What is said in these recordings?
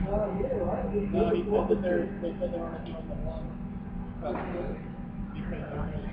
No, he said that they said they weren't doing the one festival because they weren't really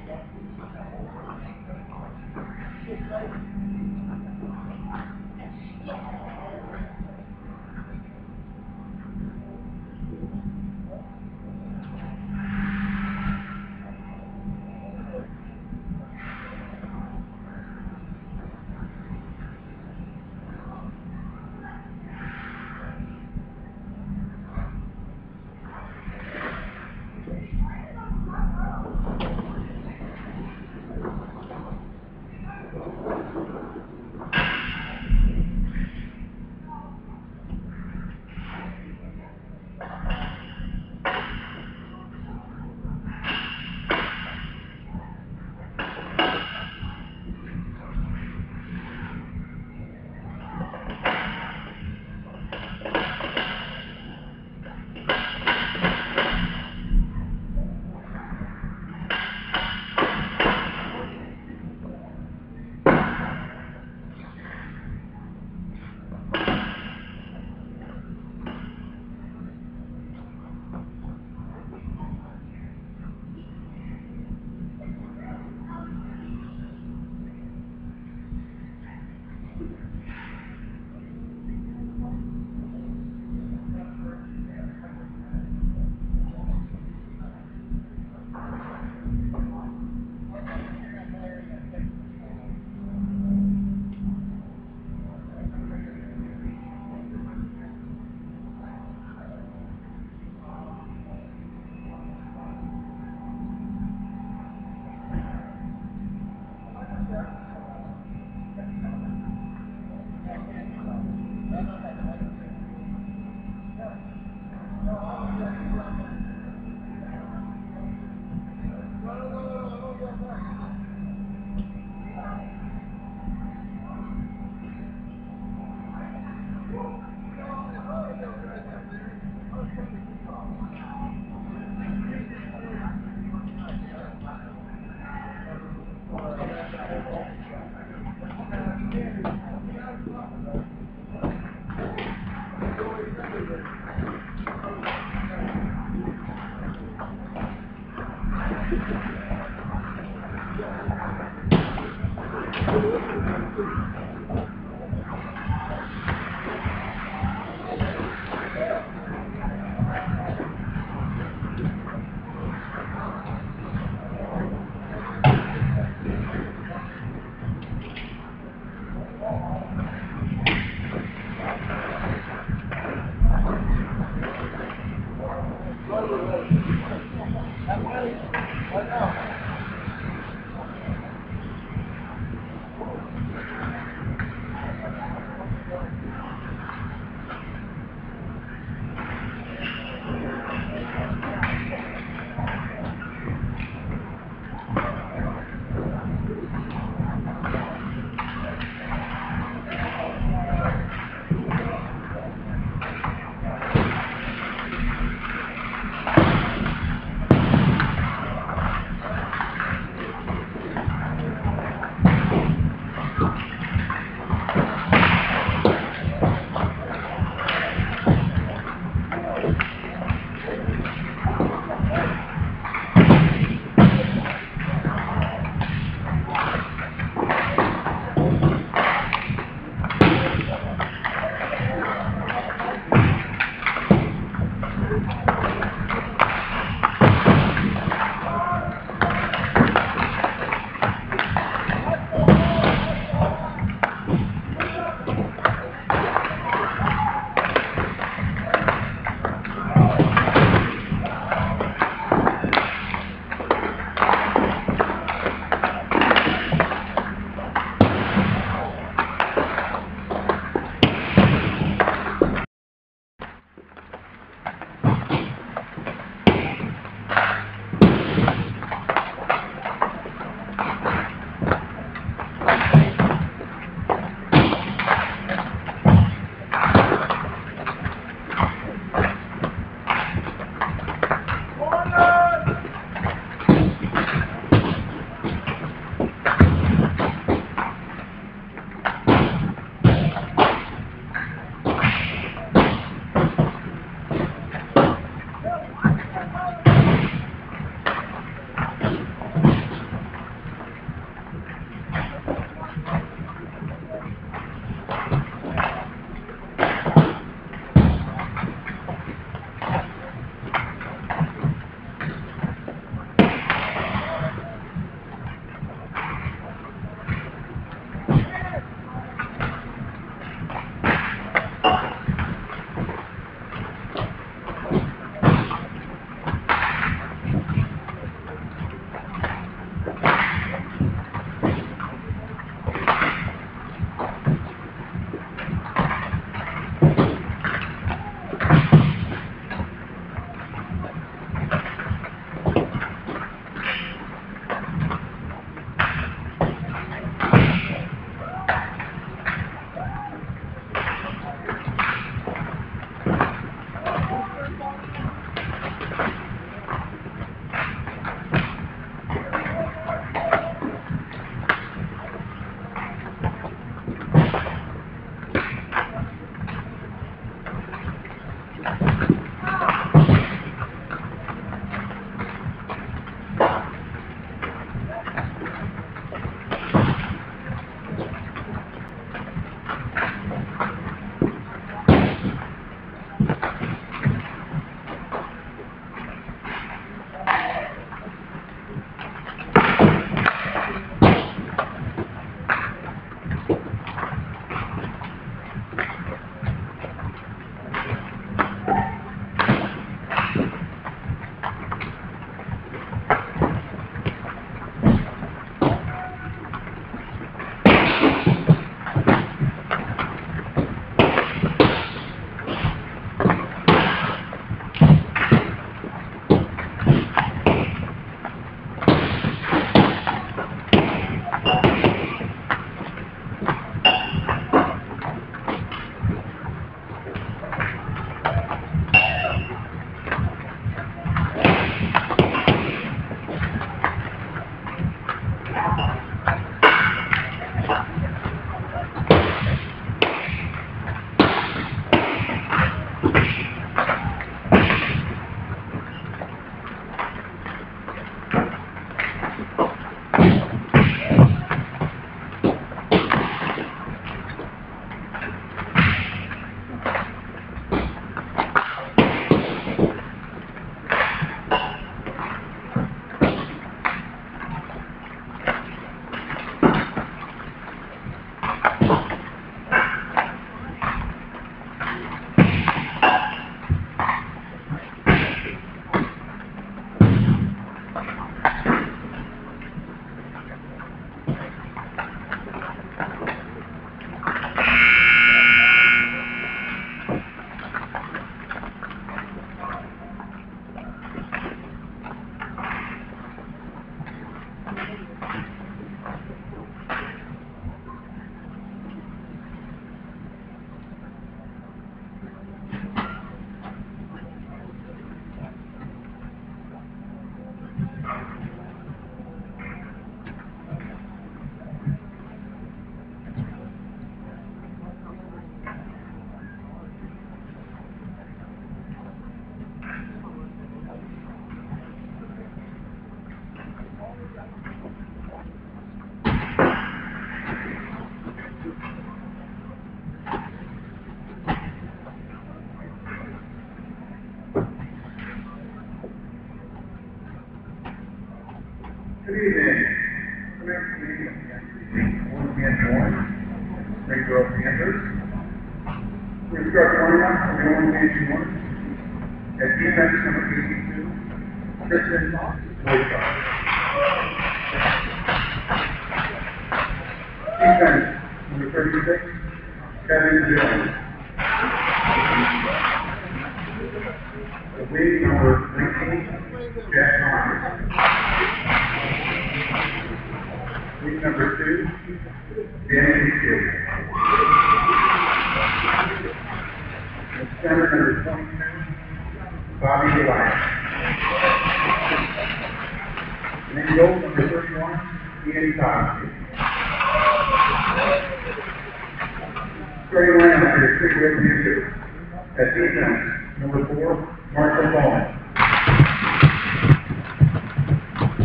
Springboro Panthers. We start the lineup from the Olentangy one. At defense, number 82, Kristen Boycott. Defense, number 36, Kevin Jones. The wing, number 19, Jack Myers. Wing number 2, Danny Hill. The center, number 22, Bobby Elias. And then goal, number 31, Ian Cosby. Starting lineup for the Springboro Panthers. At defense, number 4, Marshall Ball.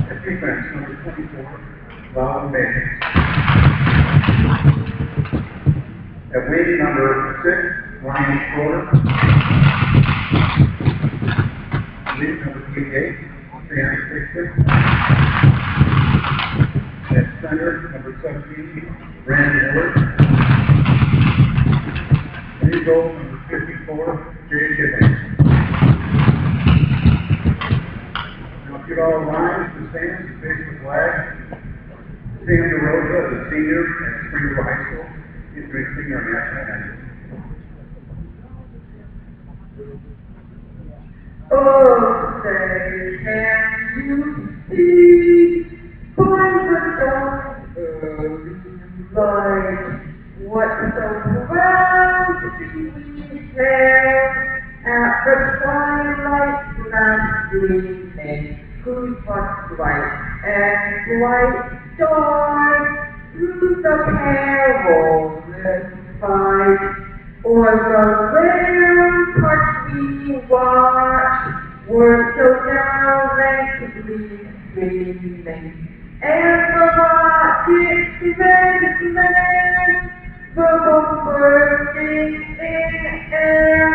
At defense, number 24, Lyle Mason. At wing, number 6, Ryan Schroeder. Lead, number 28, Shannon Sixton. At center, number 17, Randy Miller. Lead goal, number 54, Jay Gibbons. Now, if you'd all rise to stand and face the flag, Sam DeRosa, the senior at Springboro High School, is going to sing our national anthem. Oh, say, can you see by the dawn's light what so proudly we hailed at the twilight's last gleaming, whose hot light and bright stars through the perilous fight, o'er the ramparts we watched were so gallantly streaming, and the rockets red flares, the bombs bursting in air,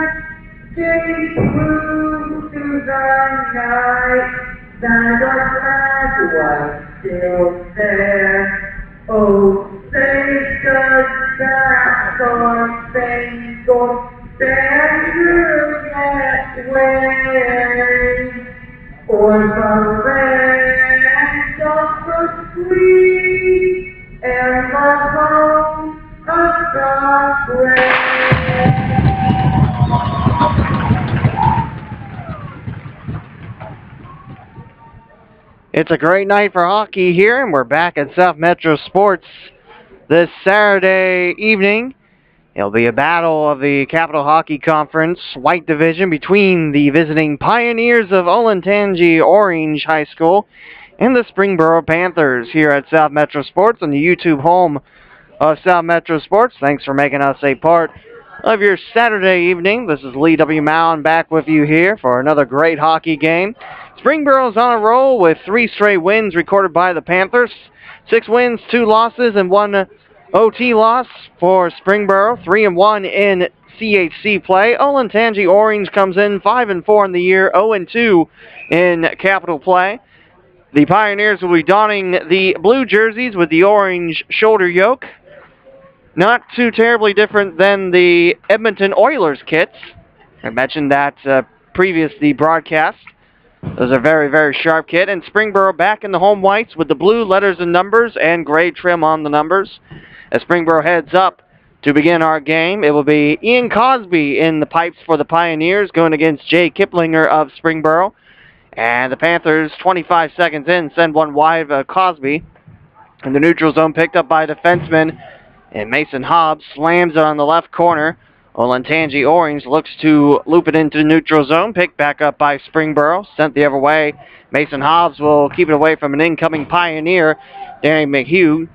gave proof to the night that our flag was still there. Oh, say does that star-spangled banner yet wave o'er the land of the free and the home of the brave? It's a great night for hockey here, and we're back at South Metro Sports this Saturday evening. It'll be a battle of the Capital Hockey Conference White Division between the visiting Pioneers of Olentangy Orange High School and the Springboro Panthers here at South Metro Sports on the YouTube home of South Metro Sports. Thanks for making us a part of your Saturday evening. This is Lee W. Mowen back with you here for another great hockey game. Springboro's on a roll with 3 straight wins recorded by the Panthers. 6 wins, 2 losses, and 1 OT loss for Springboro. 3-1 in CHC play. Olentangy Orange comes in 5-4 in the year, 0-2 in Capital play. The Pioneers will be donning the blue jerseys with the orange shoulder yoke. Not too terribly different than the Edmonton Oilers kits. I mentioned that previous the broadcast. Those are very, very sharp kit. And Springboro back in the home whites with the blue letters and numbers and gray trim on the numbers. As Springboro heads up to begin our game, it will be Ian Cosby in the pipes for the Pioneers going against Jay Kiplinger of Springboro. And the Panthers, 25 seconds in, send one wide of Cosby. In the neutral zone, picked up by defenseman, and Mason Hobbs slams it on the left corner. Olentangy Orange looks to loop it into the neutral zone, picked back up by Springboro, sent the other way. Mason Hobbs will keep it away from an incoming Pioneer, Danny McHugh.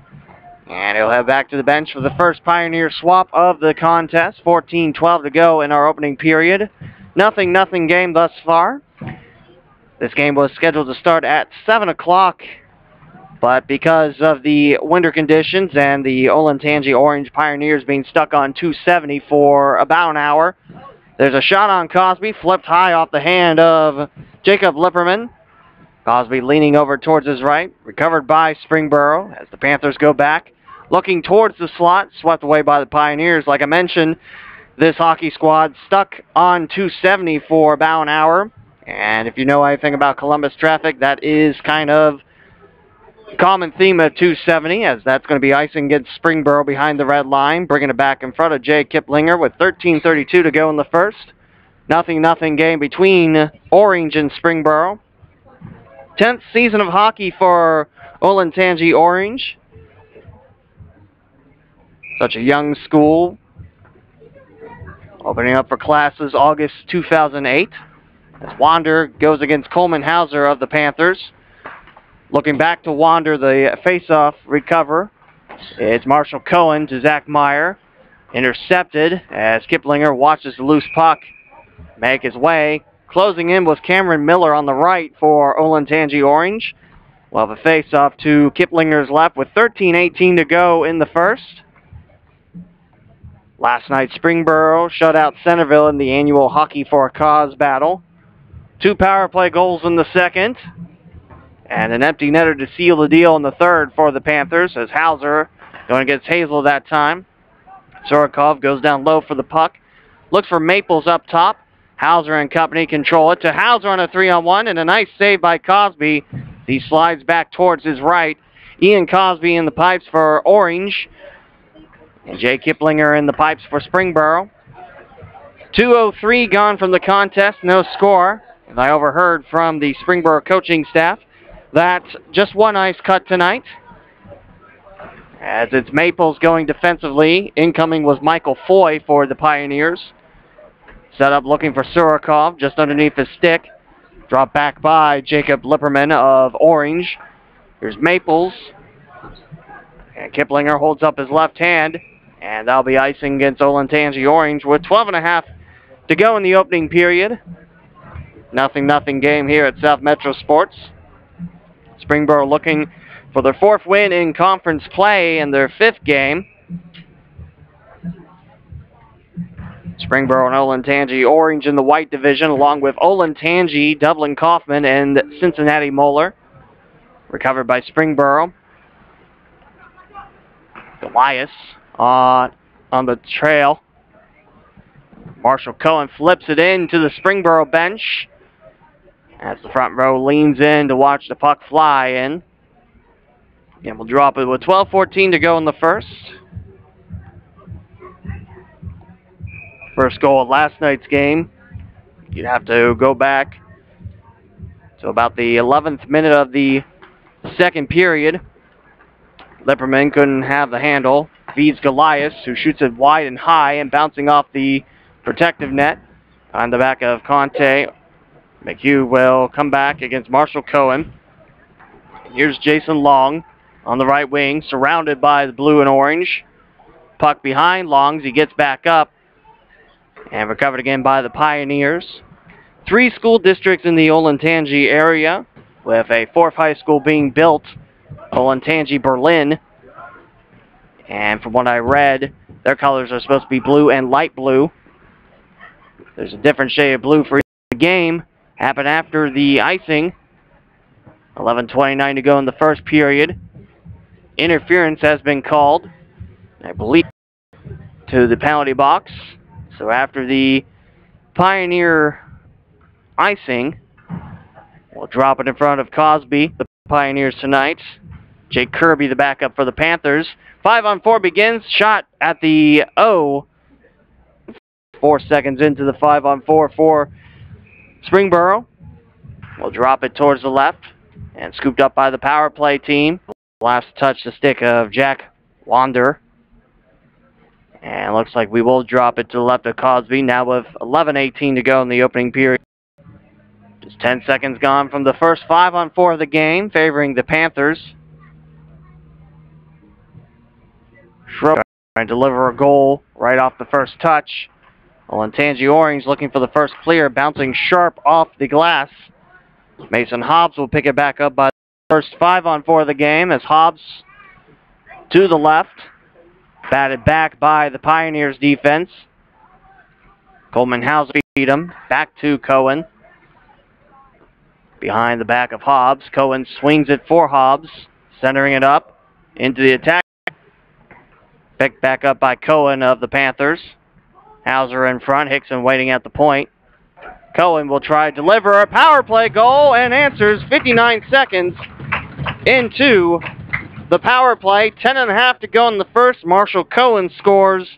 And he'll head back to the bench for the first Pioneer swap of the contest. 14-12 to go in our opening period. Nothing game thus far. This game was scheduled to start at 7 o'clock, but because of the winter conditions and the Olentangy Orange Pioneers being stuck on 270 for about an hour, there's a shot on Cosby, flipped high off the hand of Jacob Lipperman. Cosby leaning over towards his right, recovered by Springboro as the Panthers go back looking towards the slot, swept away by the Pioneers. Like I mentioned, this hockey squad stuck on 270 for about an hour. And if you know anything about Columbus traffic, that is kind of a common theme of 270, as that's going to be icing against Springboro behind the red line, bringing it back in front of Jay Kiplinger with 13:32 to go in the first. 0-0 game between Orange and Springboro. 10th season of hockey for Olentangy Orange. Such a young school. Opening up for classes August 2008. As Wander goes against Coleman Hauser of the Panthers. Looking back to Wander, the face-off recover. It's Marshall Cohen to Zach Meyer. Intercepted as Kiplinger watches the loose puck make his way. Closing in was Cameron Miller on the right for Olentangy Orange. Well, the face-off to Kiplinger's left with 13:18 to go in the first. Last night, Springboro shut out Centerville in the annual Hockey for a Cause battle. 2 power play goals in the second. And an empty netter to seal the deal in the third for the Panthers as Hauser going against Hazel that time. Surikov goes down low for the puck. Looks for Maples up top. Hauser and company control it to Hauser on a 3-on-1, and a nice save by Cosby. He slides back towards his right. Ian Cosby in the pipes for Orange. And Jay Kiplinger in the pipes for Springboro. 2:03 gone from the contest, no score. And I overheard from the Springboro coaching staff that just one ice cut tonight. As it's Maples going defensively. Incoming was Michael Foy for the Pioneers. Set up looking for Surikov just underneath his stick. Dropped back by Jacob Lipperman of Orange. Here's Maples. And Kiplinger holds up his left hand. And that'll be icing against Olentangy Orange with 12.5 to go in the opening period. 0-0 game here at South Metro Sports. Springboro looking for their 4th win in conference play and their 5th game. Springboro and Olentangy Orange in the white division, along with Olentangy, Dublin Kaufman, and Cincinnati Moeller. Recovered by Springboro. Goliath on the trail. Marshall Cohen flips it in to the Springboro bench as the front row leans in to watch the puck fly in. And we'll drop it with 12:14 to go in the first. First goal of last night's game. You'd have to go back to about the 11th minute of the second period. Lipperman couldn't have the handle. Feeds Goliath, who shoots it wide and high and bouncing off the protective net on the back of Conte. McHugh will come back against Marshall Cohen. Here's Jason Long on the right wing, surrounded by the blue and orange. Puck behind Longs. He gets back up and recovered again by the Pioneers. 3 school districts in the Olentangy area, with a 4th high school being built, Olentangy Berlin. And from what I read, their colors are supposed to be blue and light blue. There's a different shade of blue for each game. Happened after the icing. 11:29 to go in the first period. Interference has been called, I believe, to the penalty box. So after the Pioneer icing, we'll drop it in front of Cosby, the Pioneers tonight. Jake Kirby, the backup for the Panthers. 5-on-4 begins. Shot at the O. 4 seconds into the 5-on-4 for Springboro. We'll drop it towards the left and scooped up by the power play team. Last touch the stick of Jack Wander. And looks like we will drop it to the left of Cosby, now with 11:18 to go in the opening period. Just 10 seconds gone from the first 5-on-4 of the game, favoring the Panthers. Schroeder trying to deliver a goal right off the first touch. Olentangy Orange looking for the first clear, bouncing sharp off the glass. Mason Hobbs will pick it back up by the first 5-on-4 of the game as Hobbs to the left. Batted back by the Pioneers defense. Coleman Hauser beat him. Back to Cohen. Behind the back of Hobbs. Cohen swings it for Hobbs. Centering it up into the attack. Picked back up by Cohen of the Panthers. Hauser in front, Hickson waiting at the point. Cohen will try to deliver a power play goal and answers 59 seconds into the power play. 10.5 to go in the first. Marshall Cohen scores,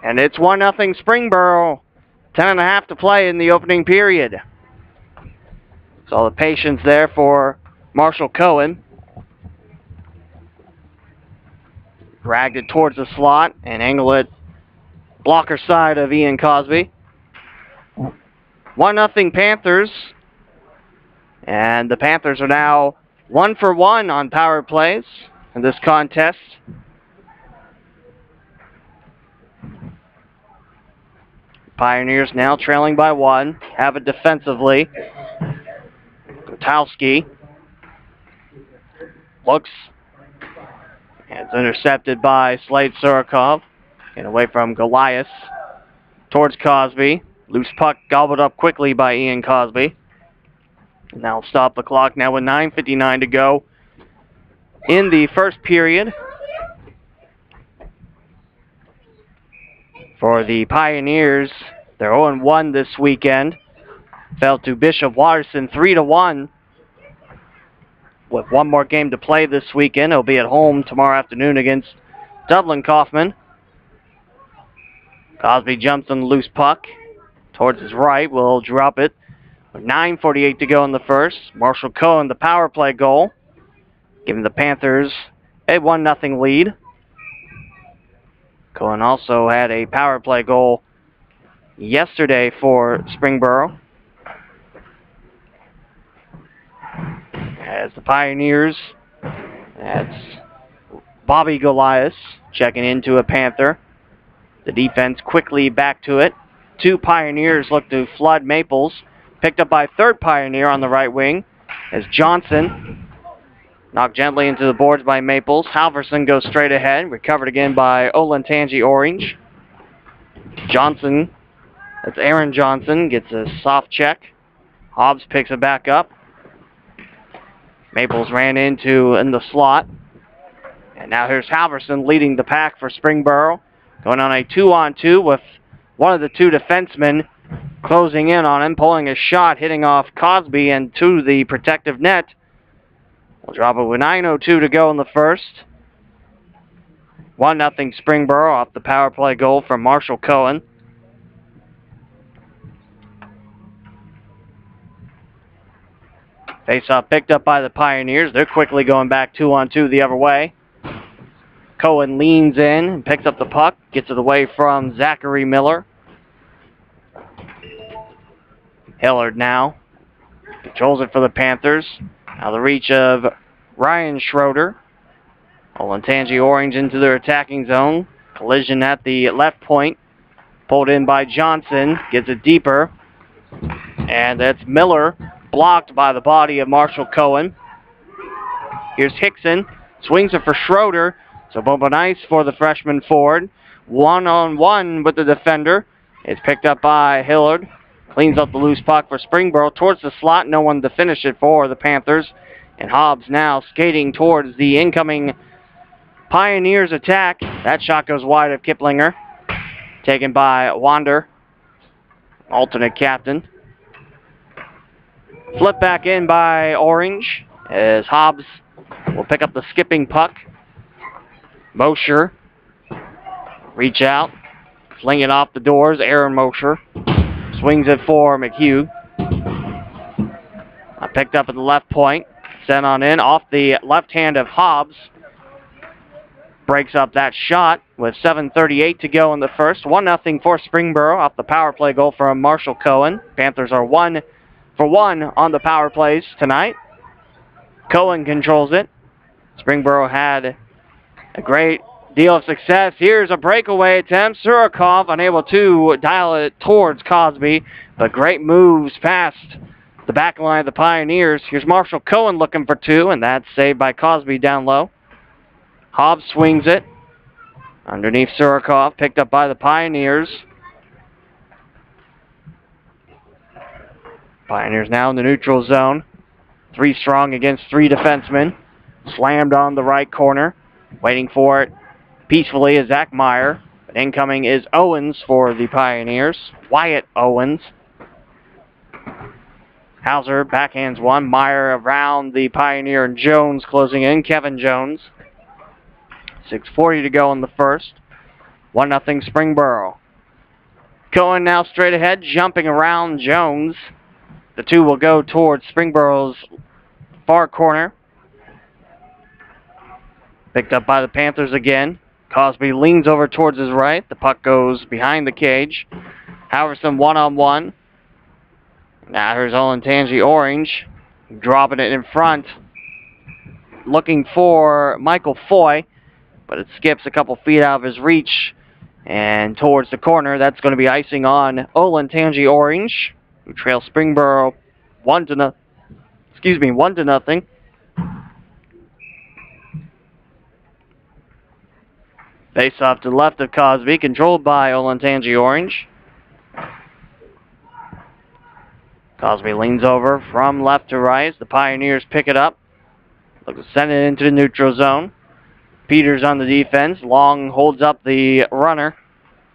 and it's 1-0 Springboro. 10.5 to play in the opening period. So the patience there for Marshall Cohen. Dragged it towards the slot and angle it blocker side of Ian Cosby. 1-0 Panthers. And the Panthers are now 1 for 1 on power plays in this contest. Pioneers now trailing by 1. Have it defensively. Gutowski looks. And it's intercepted by Slade Surikov. Get away from Goliath. Towards Cosby. Loose puck gobbled up quickly by Ian Cosby. Now stop the clock now with 9:59 to go in the first period. For the Pioneers, they're 0-1 this weekend. Fell to Bishop Watterson 3-1. With one more game to play this weekend, they'll be at home tomorrow afternoon against Dublin Kaufman. Cosby jumps on the loose puck towards his right. Will drop it. 9:48 to go in the first. Marshall Cohen, the power play goal, giving the Panthers a 1-0 lead. Cohen also had a power play goal yesterday for Springboro. As the Pioneers, that's Bobby Goliath checking into a Panther. The defense quickly back to it. 2 Pioneers look to flood Maples. Picked up by 3rd Pioneer on the right wing as Johnson knocked gently into the boards by Maples. Halverson goes straight ahead. Recovered again by Olentangy Orange. Johnson, that's Aaron Johnson, gets a soft check. Hobbs picks it back up. Maples ran in the slot. And now here's Halverson leading the pack for Springboro. Going on a 2-on-2 with one of the 2 defensemen closing in on him, pulling a shot, hitting off Cosby and to the protective net. We'll drop it with 9:02 to go in the first. 1-0 Springboro off the power play goal from Marshall Cohen. Face-off picked up by the Pioneers. They're quickly going back 2-on-2 the other way. Cohen leans in and picks up the puck, gets it away from Zachary Miller. Hillard now controls it for the Panthers. Now the reach of Ryan Schroeder. Olentangy Orange into their attacking zone. Collision at the left point. Pulled in by Johnson. Gets it deeper. And that's Miller. Blocked by the body of Marshall Cohen. Here's Hickson. Swings it for Schroeder. So bump on ice for the freshman forward. 1-on-1 with the defender. It's picked up by Hillard. Cleans up the loose puck for Springboro towards the slot. No one to finish it for the Panthers. And Hobbs now skating towards the incoming Pioneers attack. That shot goes wide of Kiplinger. Taken by Wander, alternate captain. Flip back in by Orange as Hobbs will pick up the skipping puck. Mosher. Reach out. Fling it off the doors. Aaron Mosher. Swings it for McHugh. Picked up at the left point. Sent on in off the left hand of Hobbs. Breaks up that shot with 7:38 to go in the first. 1-0 for Springboro off the power play goal from Marshall Cohen. Panthers are 1 for 1 on the power plays tonight. Cohen controls it. Springboro had a great deal of success. Here's a breakaway attempt. Surikov unable to dial it towards Cosby, but great moves past the back line of the Pioneers. Here's Marshall Cohen looking for 2, and that's saved by Cosby down low. Hobbs swings it underneath Surikov, picked up by the Pioneers. Pioneers now in the neutral zone. 3 strong against 3 defensemen. Slammed on the right corner. Waiting for it peacefully is Zach Meyer. But incoming is Owens for the Pioneers. Wyatt Owens. Hauser backhands one. Meyer around the Pioneer and Jones closing in. Kevin Jones. 6:40 to go in the first. 1-0 Springboro. Cohen now straight ahead, jumping around Jones. The two will go towards Springboro's far corner. Picked up by the Panthers again. Cosby leans over towards his right. The puck goes behind the cage. Howerson one-on-one. Now here's Olentangy Orange. Dropping it in front. Looking for Michael Foy. But it skips a couple feet out of his reach. And towards the corner, that's going to be icing on Olentangy Orange, who trails Springboro 1-0. Face off to the left of Cosby, controlled by Olentangy Orange. Cosby leans over from left to right. The Pioneers pick it up. Look to send it into the neutral zone. Peters on the defense. Long holds up the runner.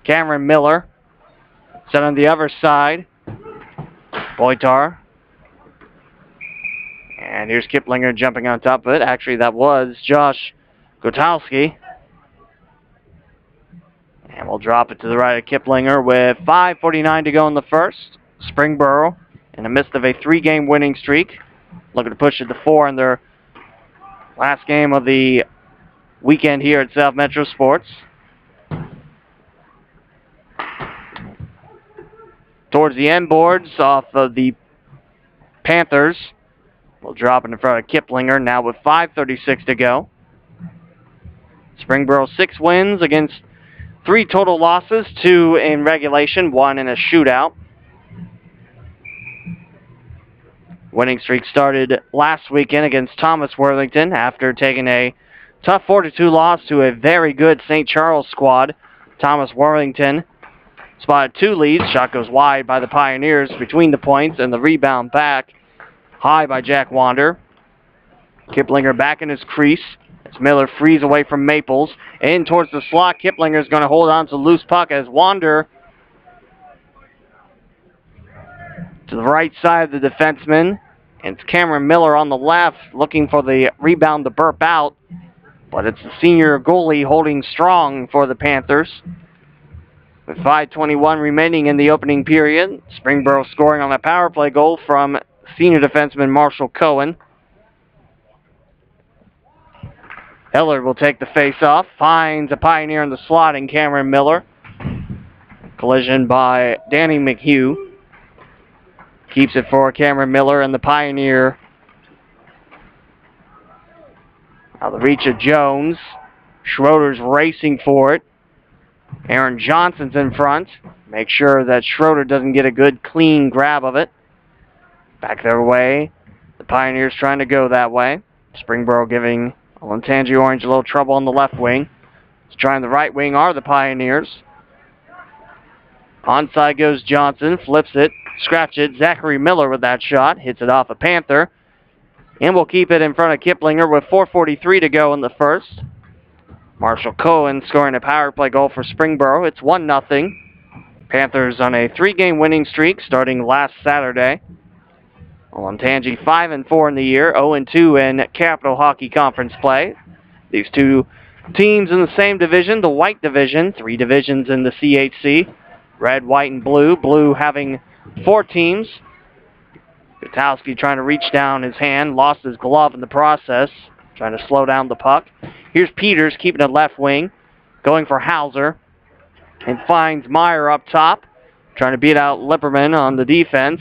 Cameron Miller. Set on the other side. Boytar. And here's Kiplinger jumping on top of it. Actually, that was Josh Gotowski. And we'll drop it to the right of Kiplinger with 5:49 to go in the first. Springboro, in the midst of a 3-game winning streak, looking to push it to 4 in their last game of the weekend here at South Metro Sports. Towards the end boards off of the Panthers. We'll drop it in front of Kiplinger now with 5:36 to go. Springboro 6 wins against 3 total losses, 2 in regulation, 1 in a shootout. Winning streak started last weekend against Thomas Worthington after taking a tough 4-2 loss to a very good St. Charles squad. Thomas Worthington spotted 2 leads. Shot goes wide by the Pioneers between the points, and the rebound back high by Jack Wander. Kiplinger back in his crease. As Miller frees away from Maples. In towards the slot. Kiplinger is going to hold on to the loose puck as Wander to the right side of the defenseman. And it's Cameron Miller on the left looking for the rebound to burp out. But it's the senior goalie holding strong for the Panthers. With 5:21 remaining in the opening period, Springboro scoring on a power play goal from senior defenseman Marshall Cohen. Heller will take the face-off, finds a Pioneer in the slot in Cameron Miller. Collision by Danny McHugh. Keeps it for Cameron Miller and the Pioneer. Now the reach of Jones. Schroeder's racing for it. Aaron Johnson's in front. Make sure that Schroeder doesn't get a good clean grab of it. Back their way. The Pioneers trying to go that way. Springboro giving Olentangy Orange a little trouble on the left wing. Trying the right wing are the Pioneers. Onside goes Johnson. Flips it. Scratch it. Zachary Miller with that shot. Hits it off a Panther. And we'll keep it in front of Kiplinger with 4:43 to go in the first. Marshall Cohen scoring a power play goal for Springboro. It's 1-0. Panthers on a 3-game winning streak starting last Saturday. Olentangy 5-4 in the year, 0-2 in Capital Hockey Conference play. These two teams in the same division, the white division, 3 divisions in the CHC. Red, white, and blue. Blue having 4 teams. Gutowski trying to reach down his hand, lost his glove in the process, trying to slow down the puck. Here's Peters keeping it left wing, going for Hauser, and finds Meyer up top, trying to beat out Lipperman on the defense.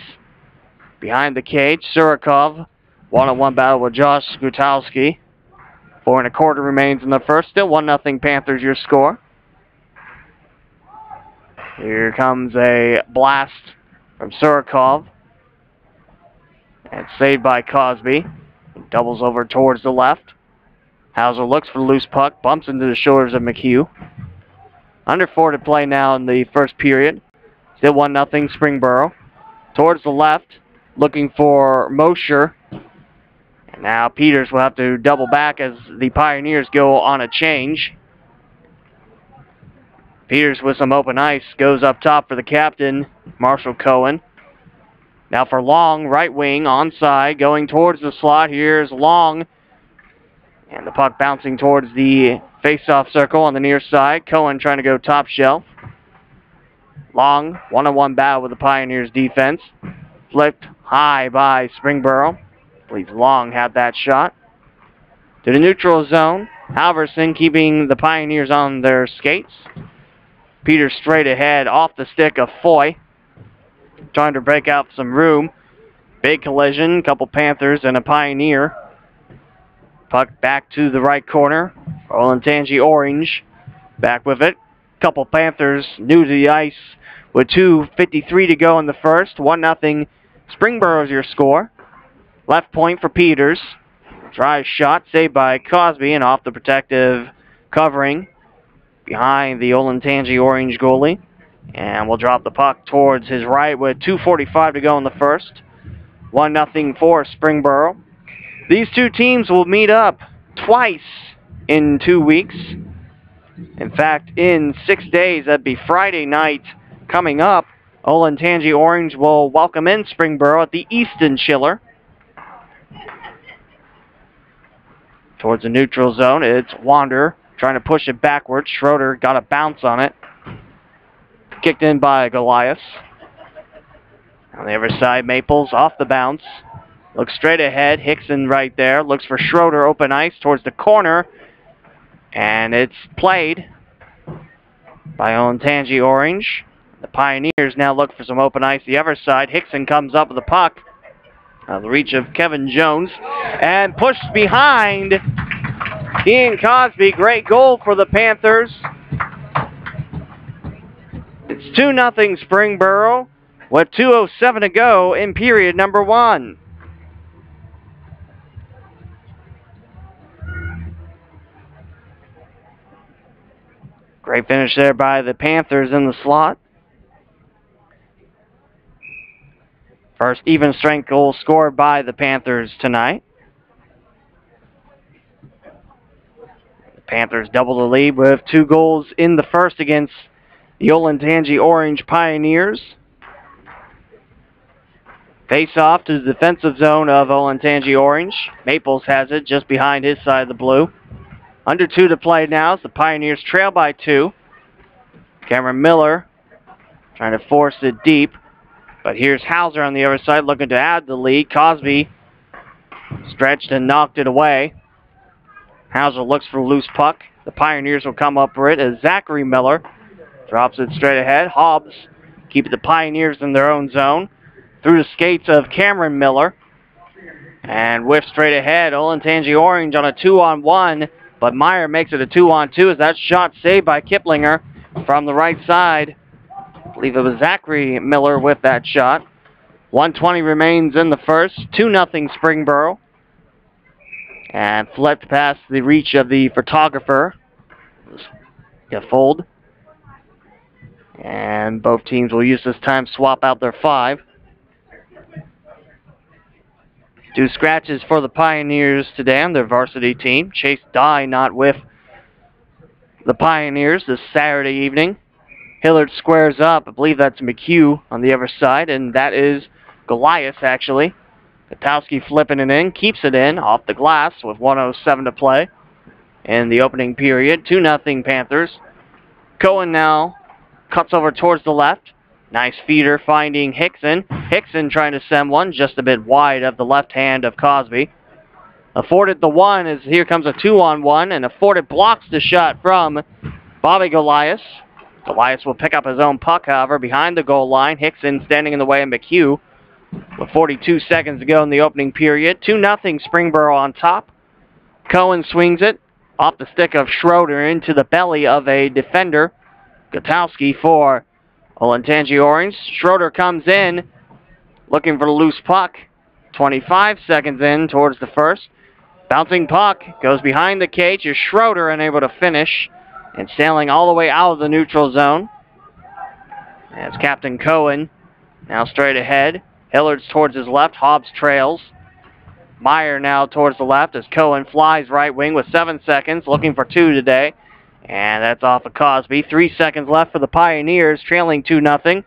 Behind the cage, Surikov, one-on-one battle with Josh Gutowski. 4:25 remains in the first. Still 1-0 Panthers, your score. Here comes a blast from Surikov. And saved by Cosby. Doubles over towards the left. Hauser looks for the loose puck, bumps into the shoulders of McHugh. Under 4 to play now in the first period. Still 1-0 Springboro. Towards the left, looking for Mosher. And now Peters will have to double back as the Pioneers go on a change. Peters with some open ice. Goes up top for the captain, Marshall Cohen. Now for Long, right wing, onside, going towards the slot. Here's Long. And the puck bouncing towards the face-off circle on the near side. Cohen trying to go top shelf. Long, one-on-one battle with the Pioneers defense. Flipped high by Springboro. I believe Long had that shot. To the neutral zone. Halverson keeping the Pioneers on their skates. Peters straight ahead off the stick of Foy. Trying to break out some room. Big collision. Couple Panthers and a Pioneer. Puck back to the right corner. Olentangy Orange back with it. Couple Panthers new to the ice with 2:53 to go in the first. 1-0. Springboro's your score. Left point for Peters. Drive shot saved by Cosby and off the protective covering behind the Olentangy Orange goalie. And we'll drop the puck towards his right with 2:45 to go in the first. 1-0 for Springboro. These two teams will meet up twice in 2 weeks. In fact, in 6 days, that'd be Friday night coming up. Olentangy Orange will welcome in Springboro at the Easton Chiller. Towards the neutral zone, it's Wander trying to push it backwards. Schroeder got a bounce on it. Kicked in by Goliath. On the other side, Maples off the bounce. Looks straight ahead. Hickson right there. Looks for Schroeder open ice towards the corner. And it's played by Olentangy Orange. The Pioneers now look for some open ice the other side. Hickson comes up with the puck. The reach of Kevin Jones. And pushed behind Ian Cosby. Great goal for the Panthers. It's 2-0 Springboro with 2:07 to go in period number 1. Great finish there by the Panthers in the slot. First even strength goal scored by the Panthers tonight. The Panthers double the lead with 2 goals in the first against the Olentangy Orange Pioneers. Face off to the defensive zone of Olentangy Orange. Maples has it just behind his side of the blue. Under 2 to play now as the Pioneers trail by 2. Cameron Miller trying to force it deep. But here's Hauser on the other side looking to add the lead. Cosby stretched and knocked it away. Hauser looks for a loose puck. The Pioneers will come up for it as Zachary Miller drops it straight ahead. Hobbs keep the Pioneers in their own zone. Through the skates of Cameron Miller. And whiff straight ahead. Olentangy Orange on a 2-on-1. But Meyer makes it a 2-on-2 as that shot saved by Kiplinger from the right side. I believe it was Zachary Miller with that shot. 1:20 remains in the first. 2-0 Springboro. And flipped past the reach of the photographer. Fold. And both teams will use this time swap out their 5. 2 scratches for the Pioneers today on their varsity team. Chase Dye not with the Pioneers this Saturday evening. Hillard squares up. I believe that's McHugh on the other side, and that is Goliath, actually. Katowski flipping it in, keeps it in off the glass with 1:07 to play in the opening period. 2-0 Panthers. Cohen now cuts over towards the left. Nice feeder finding Hickson. Hickson trying to send one just a bit wide of the left hand of Cosby. Afforded the one as here comes a 2-on-1, and Afforded blocks the shot from Bobby Goliath. Goliath will pick up his own puck, however, behind the goal line. Hickson standing in the way of McHugh with 42 seconds to go in the opening period. 2-0 Springboro on top. Cohen swings it off the stick of Schroeder into the belly of a defender. Gutowski for Olentangy Orange. Schroeder comes in looking for the loose puck. 25 seconds in towards the first. Bouncing puck goes behind the cage. Is Schroeder unable to finish and sailing all the way out of the neutral zone. As Captain Cohen now straight ahead. Hillard's towards his left. Hobbs trails. Meyer now towards the left as Cohen flies right wing with 7 seconds. Looking for 2 today. And that's off of Cosby. 3 seconds left for the Pioneers, trailing 2-0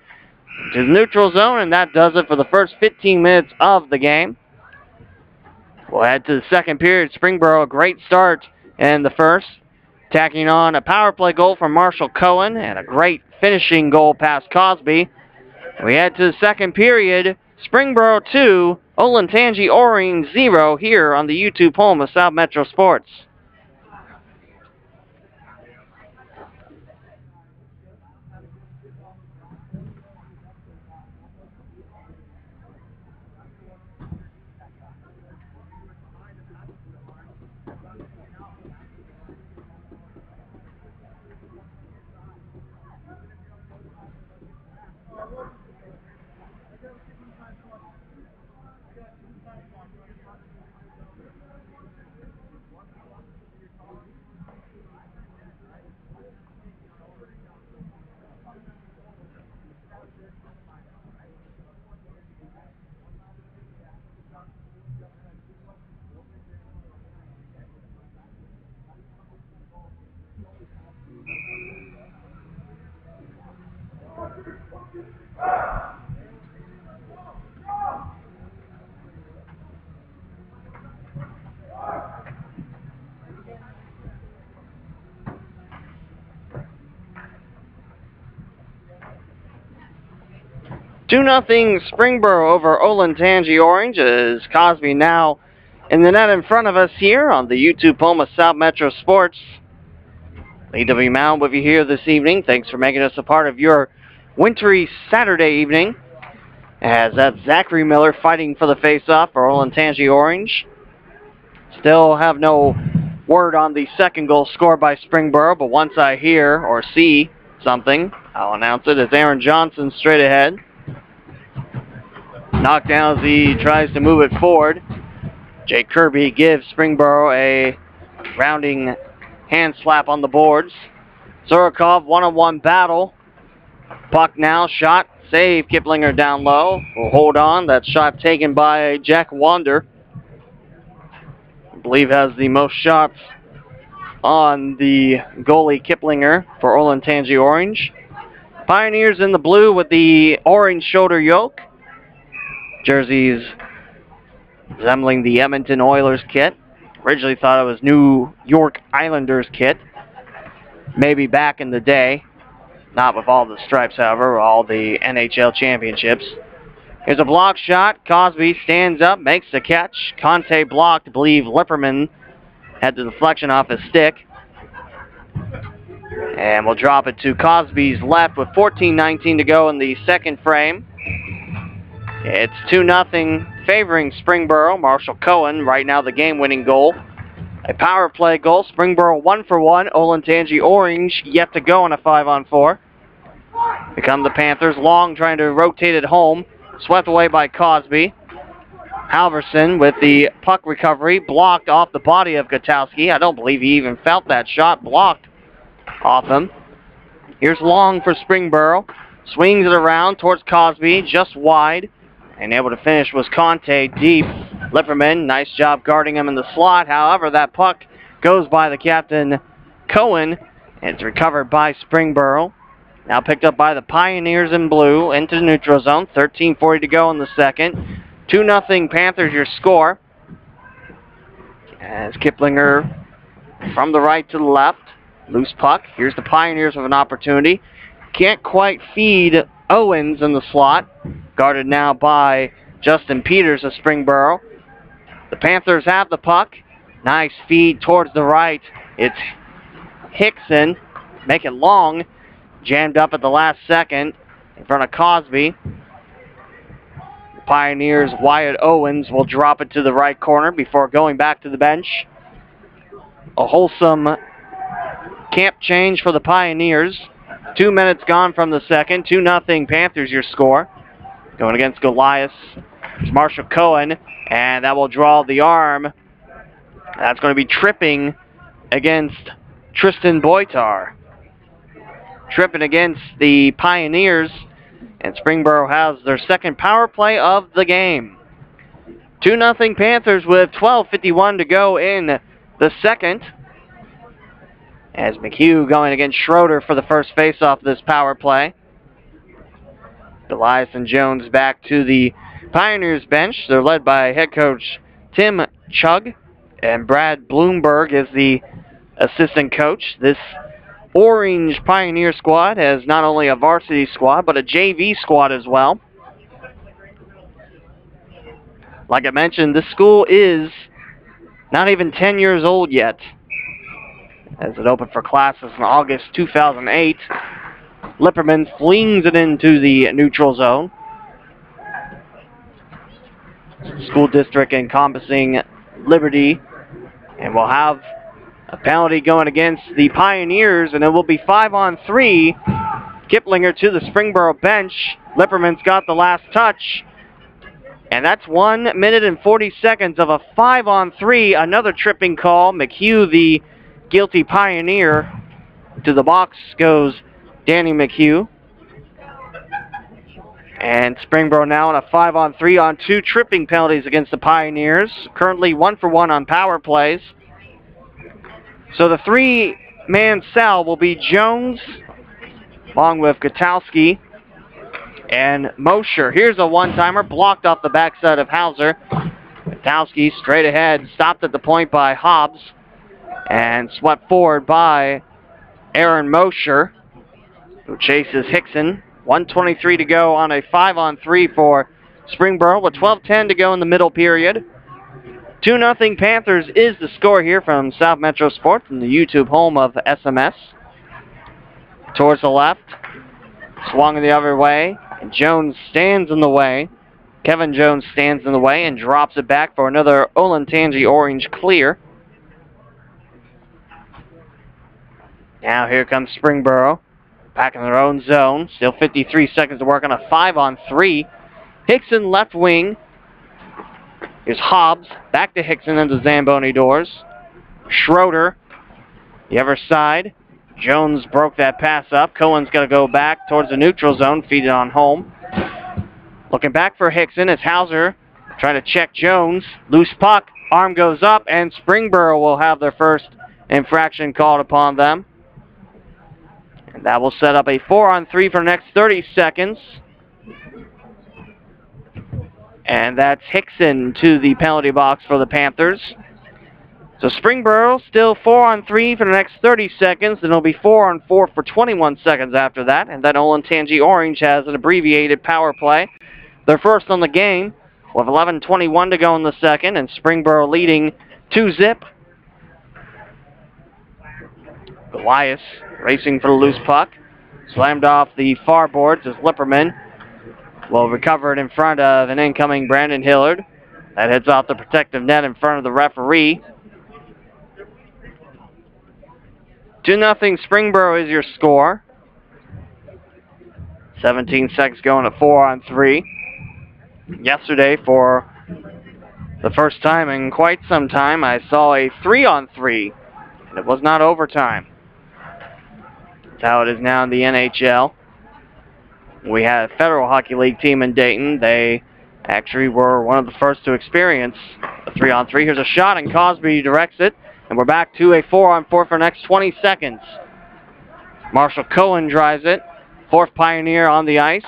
to the neutral zone, and that does it for the first 15 minutes of the game. We'll head to the second period. Springboro, a great start in the first, tacking on a power play goal from Marshall Cohen and a great finishing goal past Cosby. We head to the second period. Springboro 2, Olentangy Orange 0 here on the YouTube home of South Metro Sports. Two 0 Springboro over Olentangy Orange as Cosby now in the net in front of us here on the YouTube home of South Metro Sports. Lee W. Mound with you here this evening. Thanks for making us a part of your wintry Saturday evening. As that's Zachary Miller fighting for the face-off for Olentangy Orange. Still have no word on the second goal scored by Springboro, but once I hear or see something, I'll announce it. It's Aaron Johnson straight ahead. Knocked down as he tries to move it forward. Jake Kirby gives Springboro a rounding hand slap on the boards. Zurikov, one-on-one battle. Puck now, shot, save, Kiplinger down low. Will hold on, that shot taken by Jack Wander. I believe has the most shots on the goalie Kiplinger for Olentangy Orange. Pioneers in the blue with the orange shoulder yoke. Jerseys resembling the Edmonton Oilers kit. Originally thought it was New York Islanders kit. Maybe back in the day. Not with all the stripes, however, all the NHL championships. Here's a block shot. Cosby stands up, makes the catch. Conte blocked. I believe Lipperman had the deflection off his stick. And we'll drop it to Cosby's left with 14:19 to go in the second frame. It's 2-0 favoring Springboro. Marshall Cohen, right now the game-winning goal. A power play goal. Springboro 1-for-1. Olentangy Orange yet to go on a 5-on-4. Here come the Panthers. Long trying to rotate it home. Swept away by Cosby. Halverson with the puck recovery. Blocked off the body of Gutowski. I don't believe he even felt that shot. Blocked off him. Here's Long for Springboro. Swings it around towards Cosby. Just wide. And able to finish was Conte deep. Lipperman, nice job guarding him in the slot. However, that puck goes by the captain, Cohen. And it's recovered by Springboro. Now picked up by the Pioneers in blue into the neutral zone. 13:40 to go in the second. 2-0 Panthers, your score. As Kiplinger from the right to the left. Loose puck. Here's the Pioneers with an opportunity. Can't quite feed Owens in the slot. Guarded now by Justin Peters of Springboro. The Panthers have the puck. Nice feed towards the right. It's Hickson. Make it long. Jammed up at the last second in front of Cosby. The Pioneers' Wyatt Owens will drop it to the right corner before going back to the bench. A wholesome camp change for the Pioneers. 2 minutes gone from the second. 2-0 Panthers, your score. Going against Goliath. It's Marshall Cohen, and that will draw the arm. That's going to be tripping against Tristan Boytar. Tripping against the Pioneers, and Springboro has their second power play of the game. 2-0 Panthers with 12:51 to go in the second. As McHugh going against Schroeder for the first faceoff of this power play. Goliath and Jones back to the Pioneers bench. They're led by head coach Tim Chug, and Brad Bloomberg is the assistant coach. This Orange Pioneer squad has not only a varsity squad, but a JV squad as well. Like I mentioned, this school is not even 10 years old yet, as it opened for classes in August 2008. Lipperman flings it into the neutral zone. School district encompassing Liberty, and we'll have a penalty going against the Pioneers, and it will be 5-on-3. Kiplinger to the Springboro bench. Lipperman's got the last touch, and that's 1 minute and 40 seconds of a 5-on-3. Another tripping call. McHugh, the guilty Pioneer. To the box goes Danny McHugh. And Springboro now on a 5-on-3 on 2 tripping penalties against the Pioneers. Currently 1 for 1 on power plays. So the 3-man cell will be Jones, along with Gutowski and Mosher. Here's a one-timer blocked off the backside of Hauser. Gutowski straight ahead, stopped at the point by Hobbs, and swept forward by Aaron Mosher, who chases Hickson. 1:23 to go on a 5-on-3 for Springboro with 12:10 to go in the middle period. 2-0 Panthers is the score here from South Metro Sports from the YouTube home of SMS. Towards the left, swung the other way, and Jones stands in the way. Kevin Jones stands in the way and drops it back for another Olentangy Orange clear. Now here comes Springboro, back in their own zone. Still 53 seconds to work on a 5-on-3. Hickson left wing. Here's Hobbs, back to Hickson into Zamboni doors. Schroeder, the other side. Jones broke that pass up. Cohen's going to go back towards the neutral zone, feed it on home. Looking back for Hickson as Hauser trying to check Jones. Loose puck, arm goes up, and Springboro will have their first infraction called upon them. And that will set up a 4-on-3 for the next 30 seconds. And that's Hickson to the penalty box for the Panthers. So Springboro still 4-on-3 for the next 30 seconds. Then it'll be 4-on-4 for 21 seconds after that. And then Olentangy Orange has an abbreviated power play. They're first on the game with 11:21 to go in the second. And Springboro leading 2-zip. Goliath racing for the loose puck. Slammed off the far boards as Lipperman will recover it in front of an incoming Brandon Hillard. That heads off the protective net in front of the referee. 2-0 Springboro is your score. 17 seconds going at 4-on-3. Yesterday, for the first time in quite some time, I saw a 3-on-3, and it was not overtime. That's how it is now in the NHL. We had a Federal Hockey League team in Dayton. They actually were one of the first to experience a 3-on-3. Here's a shot, and Cosby directs it. And we're back to a 4-on-4 for the next 20 seconds. Marshall Cohen drives it. Fourth Pioneer on the ice.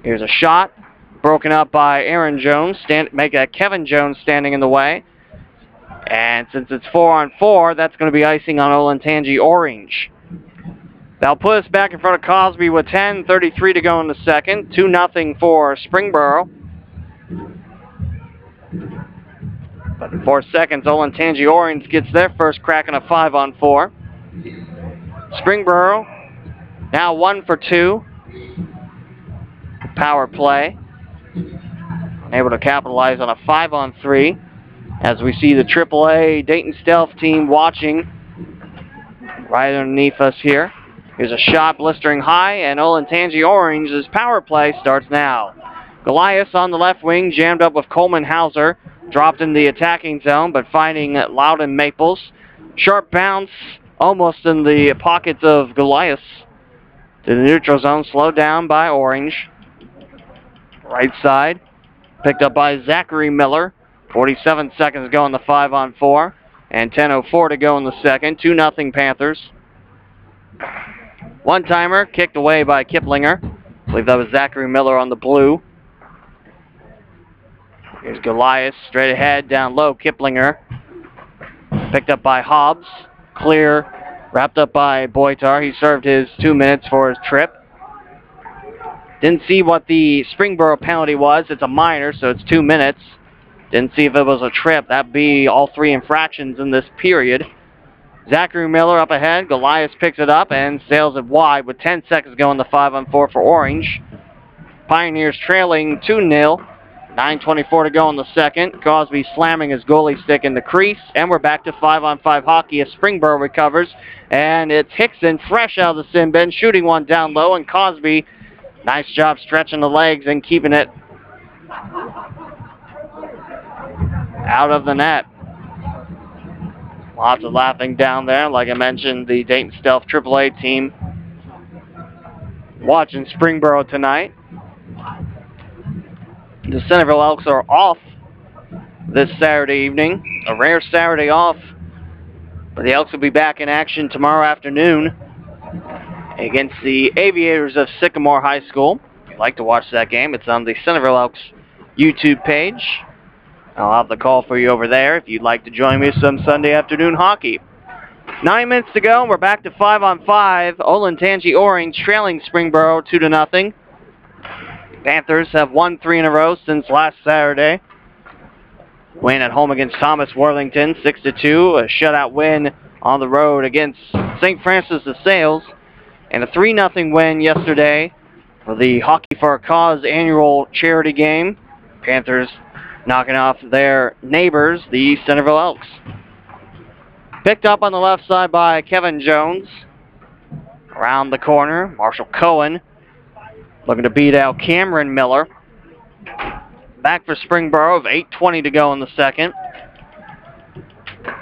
Here's a shot. Broken up by Aaron Jones. Kevin Jones standing in the way. And since it's 4-on-4, that's going to be icing on Olentangy Orange. That'll put us back in front of Cosby with 10:33 to go in the second. 2-0 for Springboro. But in 4 seconds, Olentangy Orange gets their first crack on a 5-on-4. Springboro now 1 for 2. Power play. Unable to capitalize on a 5-on-3. As we see the AAA Dayton Stealth team watching right underneath us here. Here's a shot blistering high, and Olentangy Orange's power play starts now. Goliath on the left wing, jammed up with Coleman Hauser. Dropped in the attacking zone, but finding Loudon Maples. Sharp bounce, almost in the pockets of Goliath. To the neutral zone, slowed down by Orange. Right side, picked up by Zachary Miller. 47 seconds ago on the 5-on-4. and 10:04 to go in the second. 2-0 Panthers. One-timer kicked away by Kiplinger. I believe that was Zachary Miller on the blue. Here's Goliath straight ahead, down low. Kiplinger picked up by Hobbs. Clear, wrapped up by Boytar. He served his 2 minutes for his trip. Didn't see what the Springboro penalty was. It's a minor, so it's 2 minutes. Didn't see if it was a trip. That'd be all 3 infractions in this period. Zachary Miller up ahead. Goliath picks it up and sails it wide with 10 seconds going to 5-on-4 for Orange. Pioneers trailing 2-0. 9:24 to go in the second. Cosby slamming his goalie stick in the crease. And we're back to 5-on-5 hockey as Springboro recovers. And it's Hickson fresh out of the sin bin, shooting one down low. And Cosby, nice job stretching the legs and keeping it out of the net. Lots of laughing down there. Like I mentioned, the Dayton Stealth AAA team watching Springboro tonight. The Centerville Elks are off this Saturday evening. A rare Saturday off. But the Elks will be back in action tomorrow afternoon against the Aviators of Sycamore High School. If you'd like to watch that game, it's on the Centerville Elks YouTube page. I'll have the call for you over there if you'd like to join me some Sunday afternoon hockey. 9 minutes to go. We're back to 5-on-5. Olentangy Orange trailing Springboro 2-0. Panthers have won 3 in a row since last Saturday. Win at home against Thomas Worthington, 6-2. A shutout win on the road against St. Francis de Sales. And a 3-0 win yesterday for the Hockey for a Cause annual charity game. Panthers knocking off their neighbors, the Centerville Elks. Picked up on the left side by Kevin Jones. Around the corner, Marshall Cohen looking to beat out Cameron Miller. Back for Springboro of 8:20 to go in the second.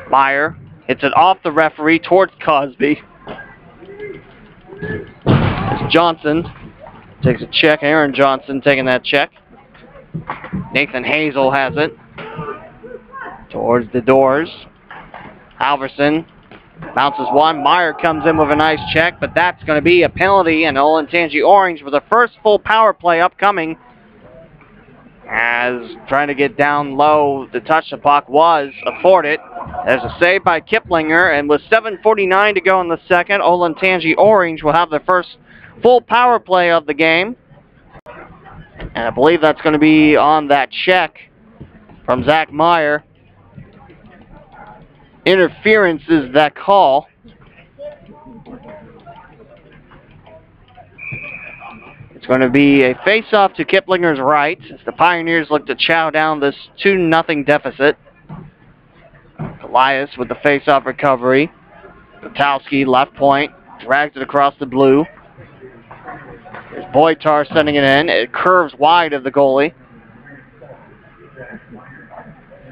Meyer hits it off the referee towards Cosby. Johnson takes a check. Aaron Johnson taking that check. Nathan Hazel has it towards the doors. Halverson bounces one. Meyer comes in with a nice check, but that's going to be a penalty, and Olentangy Orange with the first full power play upcoming. As trying to get down low to touch the puck was afforded. There's a save by Kiplinger, and with 7:49 to go in the second, Olentangy Orange will have their first full power play of the game. And I believe that's going to be on that check from Zach Meyer. Interference is that call. It's going to be a face-off to Kiplinger's right as the Pioneers look to chow down this 2-0 deficit. Elias with the face-off recovery. Gutowski, left point, drags it across the blue. There's Boytar sending it in. It curves wide of the goalie.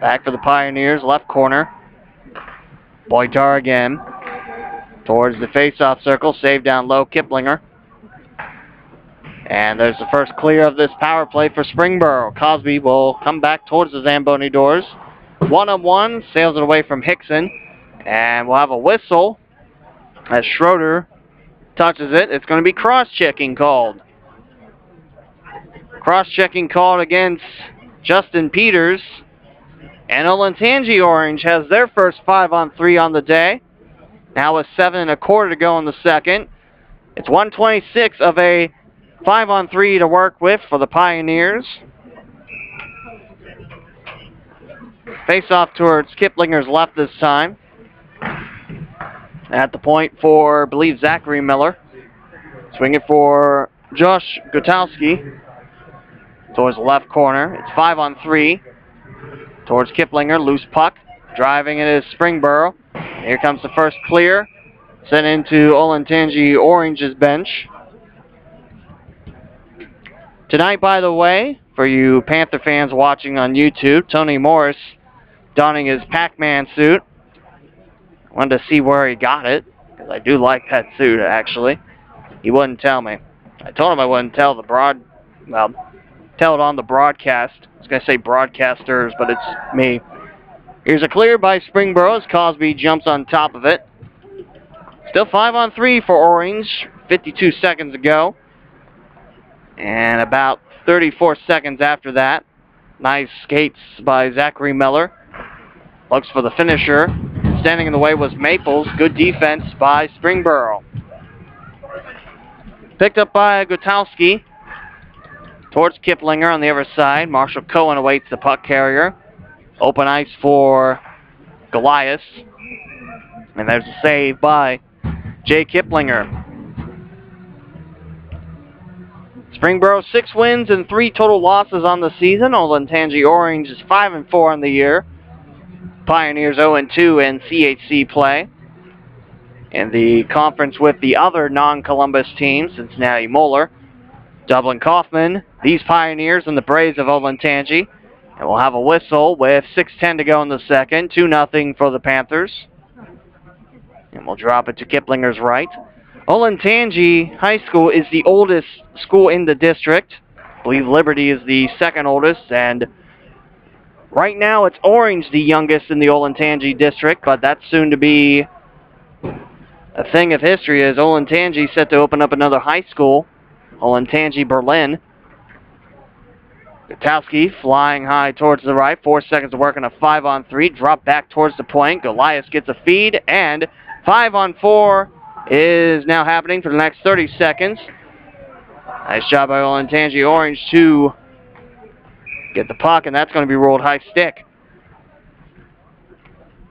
Back for the Pioneers, left corner. Boytar again. Towards the face-off circle, save down low, Kiplinger. And there's the first clear of this power play for Springboro. Cosby will come back towards the Zamboni doors. 1-on-1, sails it away from Hickson. And we'll have a whistle as Schroeder touches it. It's going to be cross-checking called. Cross-checking called against Justin Peters. And Olentangy Orange has their first 5-on-3 on the day. Now with 7:25 to go in the second. It's 1:26 of a 5-on-3 to work with for the Pioneers. Face off towards Kiplinger's left this time. At the point for, I believe, Zachary Miller. Swinging for Josh Gutowski towards the left corner. It's 5-on-3 towards Kiplinger. Loose puck. Driving it is Springboro. Here comes the first clear. Sent into Olentangy Orange's bench. Tonight, by the way, for you Panther fans watching on YouTube, Tony Morris donning his Pac-Man suit. Wanted to see where he got it, because I do like that suit, actually. He wouldn't tell me. I told him I wouldn't tell tell it on the broadcast. I was going to say broadcasters, but it's me. Here's a clear by Springboro as Cosby jumps on top of it. Still 5-on-3 for Orange. 52 seconds ago. And about 34 seconds after that. Nice skates by Zachary Miller. Looks for the finisher. Standing in the way was Maples. Good defense by Springboro. Picked up by Gutowski. Towards Kiplinger on the other side. Marshall Cohen awaits the puck carrier. Open ice for Goliath. And there's a save by Jay Kiplinger. Springboro 6 wins and 3 total losses on the season. Olentangy Orange is 5-4 on the year. Pioneers 0-2 in CHC play. In the conference with the other non-Columbus teams, Cincinnati Moeller, Dublin Kaufman, these Pioneers, and the Braves of Olentangy. And we'll have a whistle with 6:10 to go in the second. 2-0 for the Panthers. And we'll drop it to Kiplinger's right. Olentangy High School is the oldest school in the district. I believe Liberty is the second oldest, and right now it's Orange the youngest in the Olentangy district, but that's soon to be a thing of history as Olentangy set to open up another high school, Olentangy Berlin. Gutowski flying high towards the right, 4 seconds to work on a 5-on-3, drop back towards the point. Goliath gets a feed, and 5-on-4 is now happening for the next 30 seconds. Nice job by Olentangy Orange to get the puck, and that's going to be rolled high stick.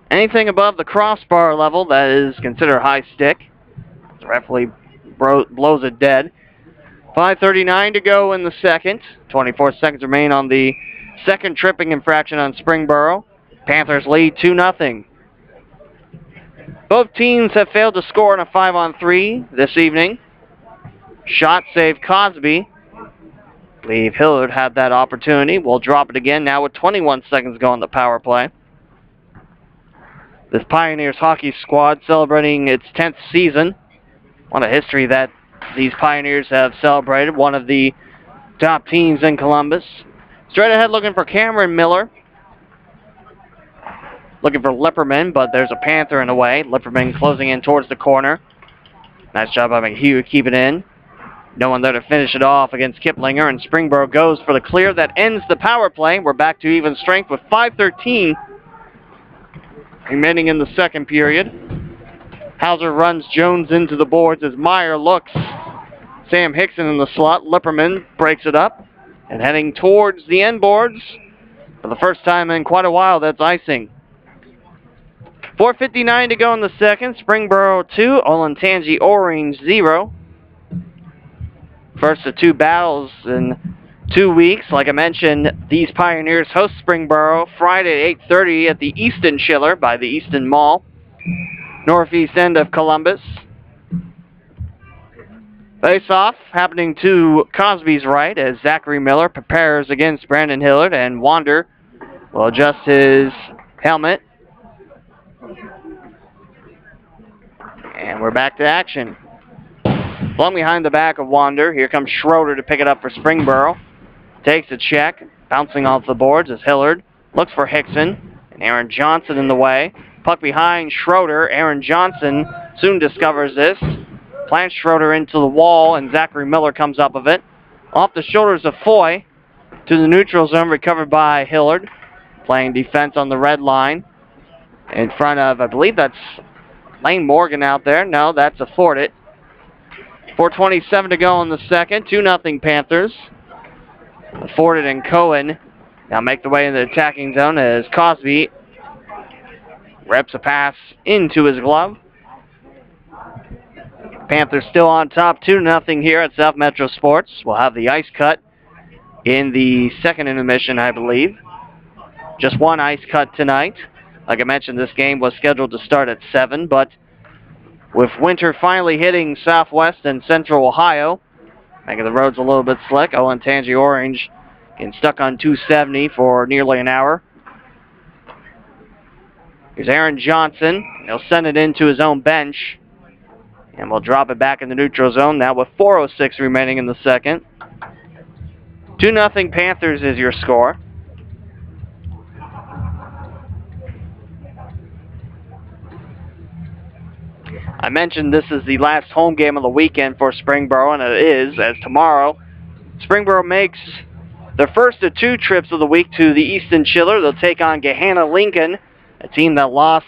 Anything above the crossbar level that is considered high stick. The referee blows it dead. 5:39 to go in the second. 24 seconds remain on the second tripping infraction on Springboro. Panthers lead 2-0. Both teams have failed to score on a 5-on-3 this evening. Shot saved Cosby. I believe Hillard had that opportunity. We'll drop it again now with 21 seconds to go on the power play. This Pioneers hockey squad celebrating its 10th season. What a history that these Pioneers have celebrated. One of the top teams in Columbus. Straight ahead looking for Cameron Miller. Looking for Lipperman, but there's a Panther in the way. Lipperman closing in towards the corner. Nice job by McHugh to keep it in. No one there to finish it off against Kiplinger, and Springboro goes for the clear that ends the power play. We're back to even strength with 5:13 remaining in the second period. Hauser runs Jones into the boards as Meyer looks. Sam Hickson in the slot. Lipperman breaks it up. And heading towards the end boards. For the first time in quite a while, that's icing. 4:59 to go in the second. Springboro 2, Olentangy Orange 0. First of 2 battles in 2 weeks. Like I mentioned, these Pioneers host Springboro Friday at 8:30 at the Easton Chiller by the Easton Mall. Northeast end of Columbus. Face-off happening to Cosby's right as Zachary Miller prepares against Brandon Hillard, and Wander will adjust his helmet. And we're back to action. Flung behind the back of Wander. Here comes Schroeder to pick it up for Springboro. Takes a check, bouncing off the boards as Hillard looks for Hickson, and Aaron Johnson in the way. Puck behind Schroeder. Aaron Johnson soon discovers this. Plants Schroeder into the wall, and Zachary Miller comes up of it. Off the shoulders of Foy to the neutral zone, recovered by Hillard. Playing defense on the red line. In front of, I believe that's Lane Morgan out there. No, that's Afforded. 4:27 to go in the second. 2-0 Panthers. Afforded and Cohen now make the way in the attacking zone as Cosby reps a pass into his glove. Panthers still on top, 2-0 here at South Metro Sports. We'll have the ice cut in the second intermission, I believe. Just one ice cut tonight. Like I mentioned, this game was scheduled to start at 7, but with winter finally hitting southwest and central Ohio, making the roads a little bit slick, Olentangy Orange getting stuck on 270 for nearly an hour. Here's Aaron Johnson. He'll send it into his own bench. And we'll drop it back in the neutral zone now with 4:06 remaining in the second. 2-0 Panthers is your score. I mentioned this is the last home game of the weekend for Springboro, and it is, as tomorrow Springboro makes their first of 2 trips of the week to the Easton Chiller. They'll take on Gahanna Lincoln, a team that lost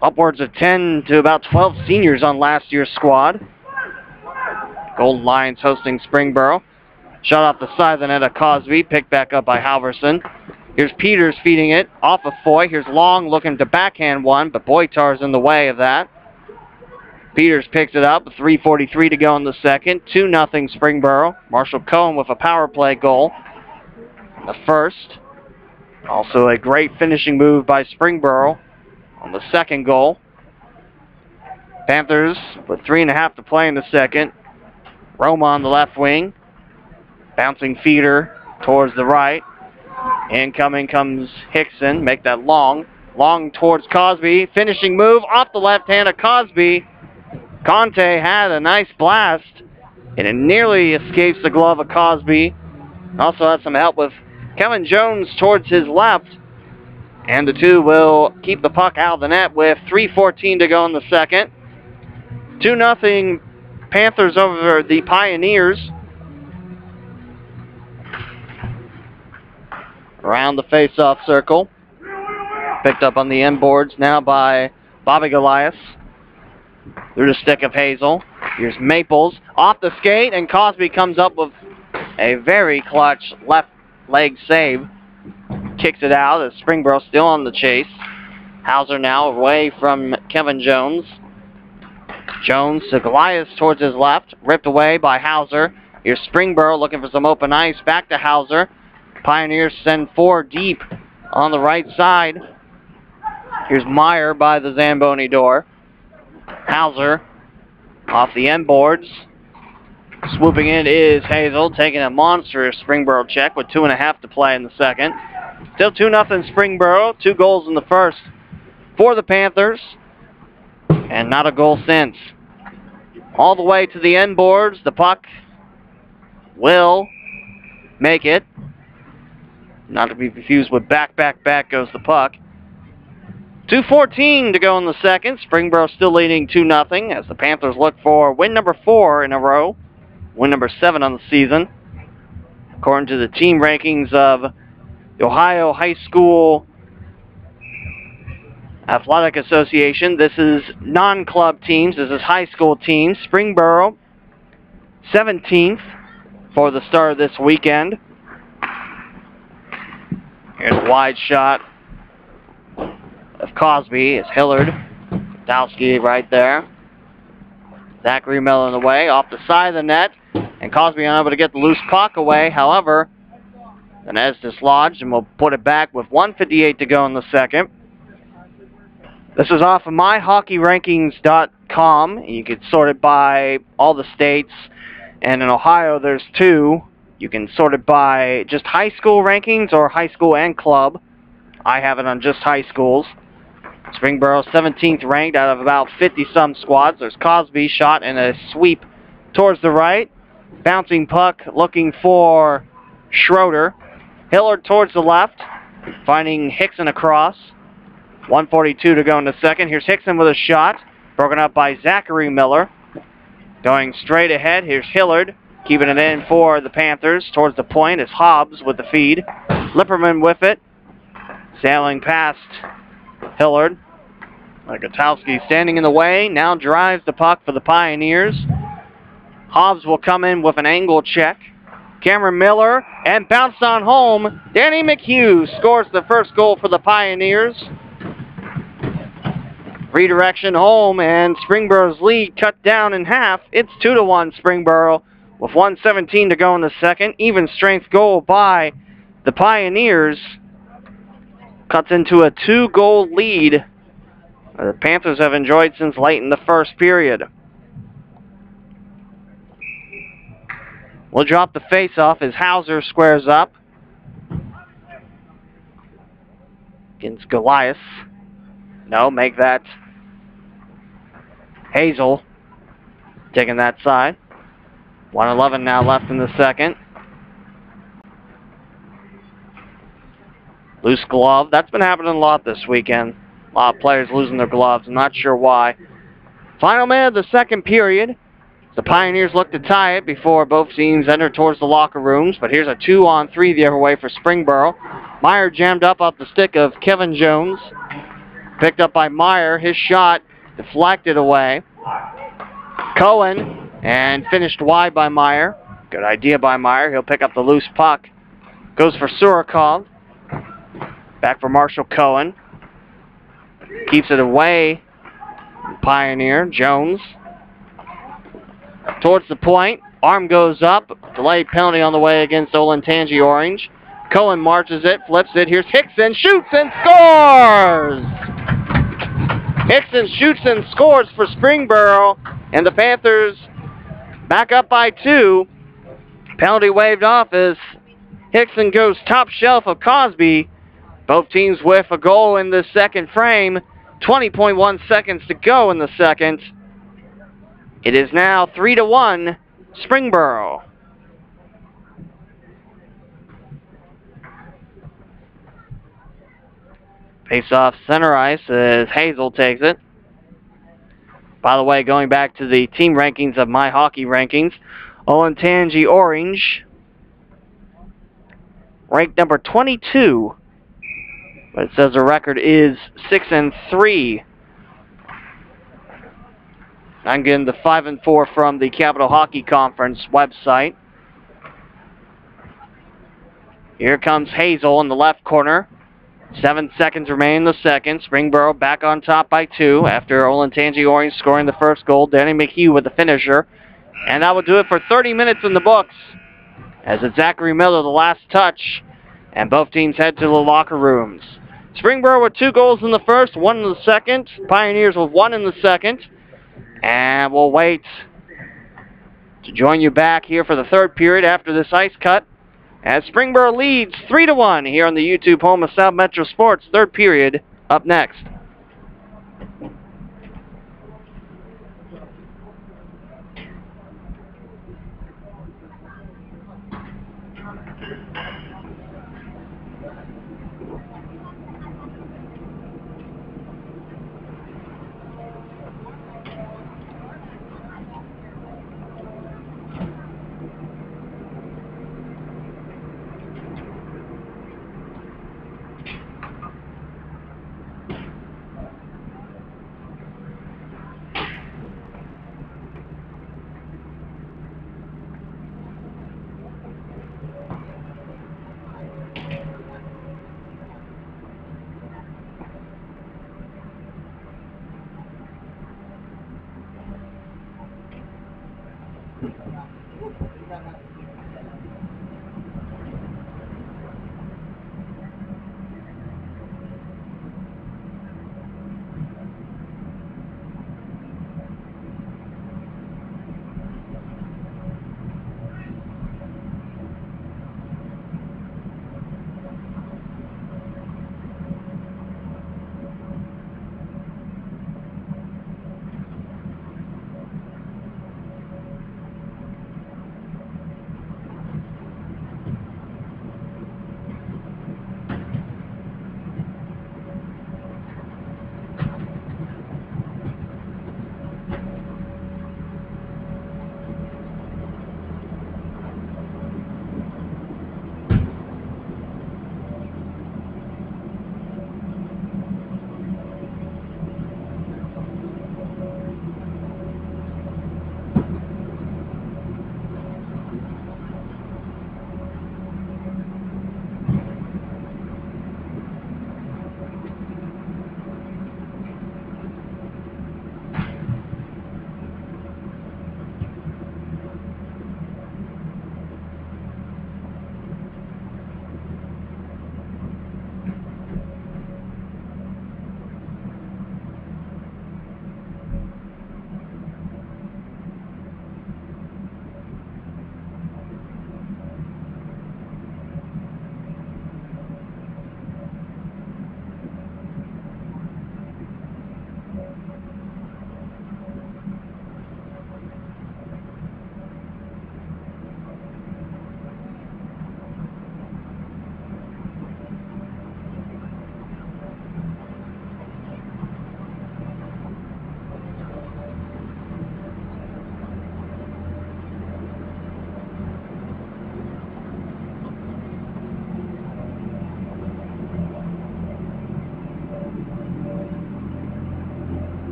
upwards of 10 to about 12 seniors on last year's squad. Golden Lions hosting Springboro. Shot off the side of the net of Cosby, picked back up by Halverson. Here's Peters feeding it off of Foy. Here's Long looking to backhand one, but Boytar's in the way of that. Peters picks it up, 3:43 to go in the second. 2-0 Springboro. Marshall Cohen with a power play goal. The first. Also a great finishing move by Springboro on the second goal. Panthers with 3.5 to play in the second. Roma on the left wing. Bouncing feeder towards the right. Incoming comes Hickson. Make that long. Long towards Cosby. Finishing move off the left hand of Cosby. Conte had a nice blast, and it nearly escapes the glove of Cosby. Also had some help with Kevin Jones towards his left. And the two will keep the puck out of the net with 3:14 to go in the second. 2-0 Panthers over the Pioneers. Around the face-off circle. Picked up on the end boards now by Bobby Goliath. Through the stick of Hazel. Here's Maples off the skate, and Cosby comes up with a very clutch left leg save. Kicks it out as Springboro still on the chase. Hauser now away from Kevin Jones. Jones to Goliath towards his left. Ripped away by Hauser. Here's Springboro looking for some open ice. Back to Hauser. Pioneers send 4 deep on the right side. Here's Meyer by the Zamboni door. Hauser off the end boards. Swooping in is Hazel, taking a monstrous Springboro check with 2.5 to play in the second. Still 2-0 Springboro. 2 goals in the first for the Panthers. And not a goal since. All the way to the end boards. The puck will make it. Not to be confused with back goes the puck. 2:14 to go in the second. Springboro still leading 2-0 as the Panthers look for win number 4 in a row. Win number 7 on the season. According to the team rankings of the Ohio High School Athletic Association, this is non-club teams. This is high school teams. Springboro 17th for the start of this weekend. Here's a wide shot of Cosby. It's Hillard. Dowski right there. Zachary Miller in the way. Off the side of the net. And Cosby unable to get the loose puck away. However, the net is dislodged and we'll put it back with 1:58 to go in the second. This is off of myhockeyrankings.com. You can sort it by all the states. And in Ohio, there's 2. You can sort it by just high school rankings or high school and club. I have it on just high schools. Springboro 17th ranked out of about 50-some squads. There's Cosby, shot in a sweep towards the right. Bouncing puck looking for Schroeder. Hillard towards the left, finding Hickson across. 1:42 to go in the second. Here's Hickson with a shot, broken up by Zachary Miller. Going straight ahead, here's Hillard, keeping it in for the Panthers. Towards the point is Hobbs with the feed. Lipperman with it. Sailing past Hillard. Gutowski standing in the way, now drives the puck for the Pioneers. Hobbs will come in with an angle check. Cameron Miller, and bounced on home. Danny McHugh scores the first goal for the Pioneers. Redirection home, and Springboro's lead cut down in half. It's 2-1 Springboro with 1:17 to go in the second. Even strength goal by the Pioneers cuts into a 2-goal lead the Panthers have enjoyed since late in the first period. We'll drop the face-off as Hauser squares up against Goliath. No, make that Hazel taking that side. 1:11 now left in the second. Loose glove. That's been happening a lot this weekend. A lot of players losing their gloves. I'm not sure why. Final minute of the second period. The Pioneers look to tie it before both teams enter towards the locker rooms, but here's a 2-on-3 the other way for Springboro. Meyer jammed up off the stick of Kevin Jones. Picked up by Meyer. His shot deflected away. Cohen, and finished wide by Meyer. Good idea by Meyer. He'll pick up the loose puck. Goes for Surikov. Back for Marshall Cohen. Keeps it away. Pioneer, Jones. Towards the point. Arm goes up. Delayed penalty on the way against Olentangy Orange. Cohen marches it, flips it. Here's Hickson. Shoots and scores! Hickson shoots and scores for Springboro. And the Panthers back up by 2. Penalty waved off as Hickson goes top shelf of Cosby. Both teams with a goal in the second frame. 20.1 seconds to go in the second. It is now 3-1, Springboro. Face off center ice as Hazel takes it. By the way, going back to the team rankings of My Hockey Rankings, Olentangy Orange ranked number 22, but it says the record is 6-3. I'm getting the 5-4 from the Capital Hockey Conference website. Here comes Hazel in the left corner. 7 seconds remain in the second. Springboro back on top by 2 after Olentangy Orange scoring the first goal. Danny McHugh with the finisher. And that will do it for 30 minutes in the books. As it's Zachary Miller, the last touch. And both teams head to the locker rooms. Springboro with 2 goals in the first, 1 in the second. Pioneers with 1 in the second. And we'll wait to join you back here for the third period after this ice cut. As Springboro leads 3-1 here on the YouTube home of South Metro Sports. Third period up next.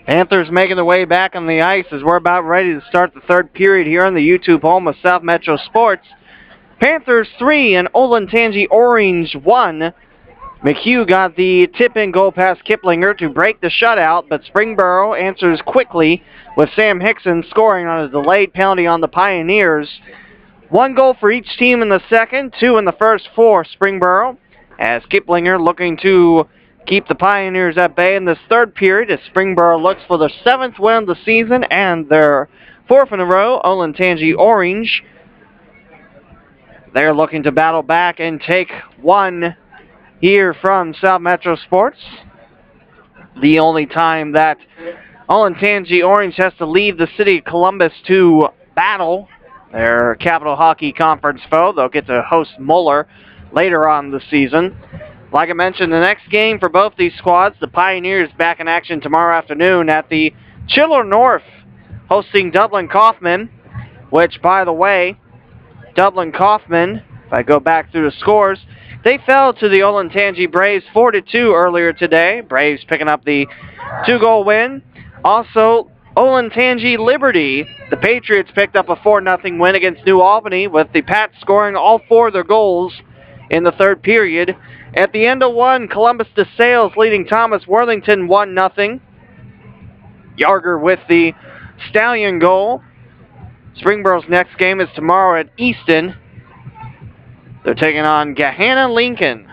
Panthers making their way back on the ice as we're about ready to start the third period here on the YouTube home of South Metro Sports. Panthers 3 and Olentangy Orange 1. McHugh got the tip-in goal past Kiplinger to break the shutout, but Springboro answers quickly with Sam Hickson scoring on a delayed penalty on the Pioneers. 1 goal for each team in the second, 2 in the first for Springboro, as Kiplinger looking to keep the Pioneers at bay in this third period as Springboro looks for their 7th win of the season and their 4th in a row. Olentangy Orange, they're looking to battle back and take 1 here from South Metro Sports. The only time that Olentangy Orange has to leave the city of Columbus to battle their Capital Hockey Conference foe. They'll get to host Muller later on the season. Like I mentioned, the next game for both these squads, the Pioneers back in action tomorrow afternoon at the Chiller North, hosting Dublin Kaufman, which, by the way, Dublin Kaufman, if I go back through the scores, they fell to the Olentangy Braves 4-2 earlier today. Braves picking up the 2-goal win. Also, Olentangy Liberty, the Patriots picked up a 4-0 win against New Albany, with the Pats scoring all 4 of their goals in the third period. At the end of 1, Columbus DeSales leading Thomas Worthington 1-0. Yarger with the Stallion goal. Springboro's next game is tomorrow at Easton. They're taking on Gahanna Lincoln.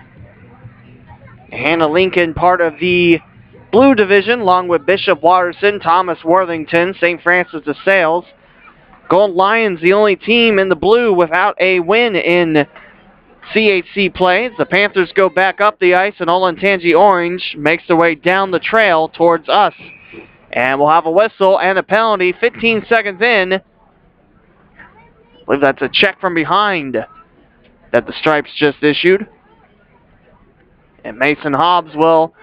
Gahanna Lincoln, part of the Blue Division, along with Bishop Watterson, Thomas Worthington, St. Francis DeSales. Gold Lions, the only team in the blue without a win in CHC play. The Panthers go back up the ice, and Olentangy Orange makes their way down the trail towards us. And we'll have a whistle and a penalty 15 seconds in. I believe that's a check from behind that the Stripes just issued. And Mason Hobbs will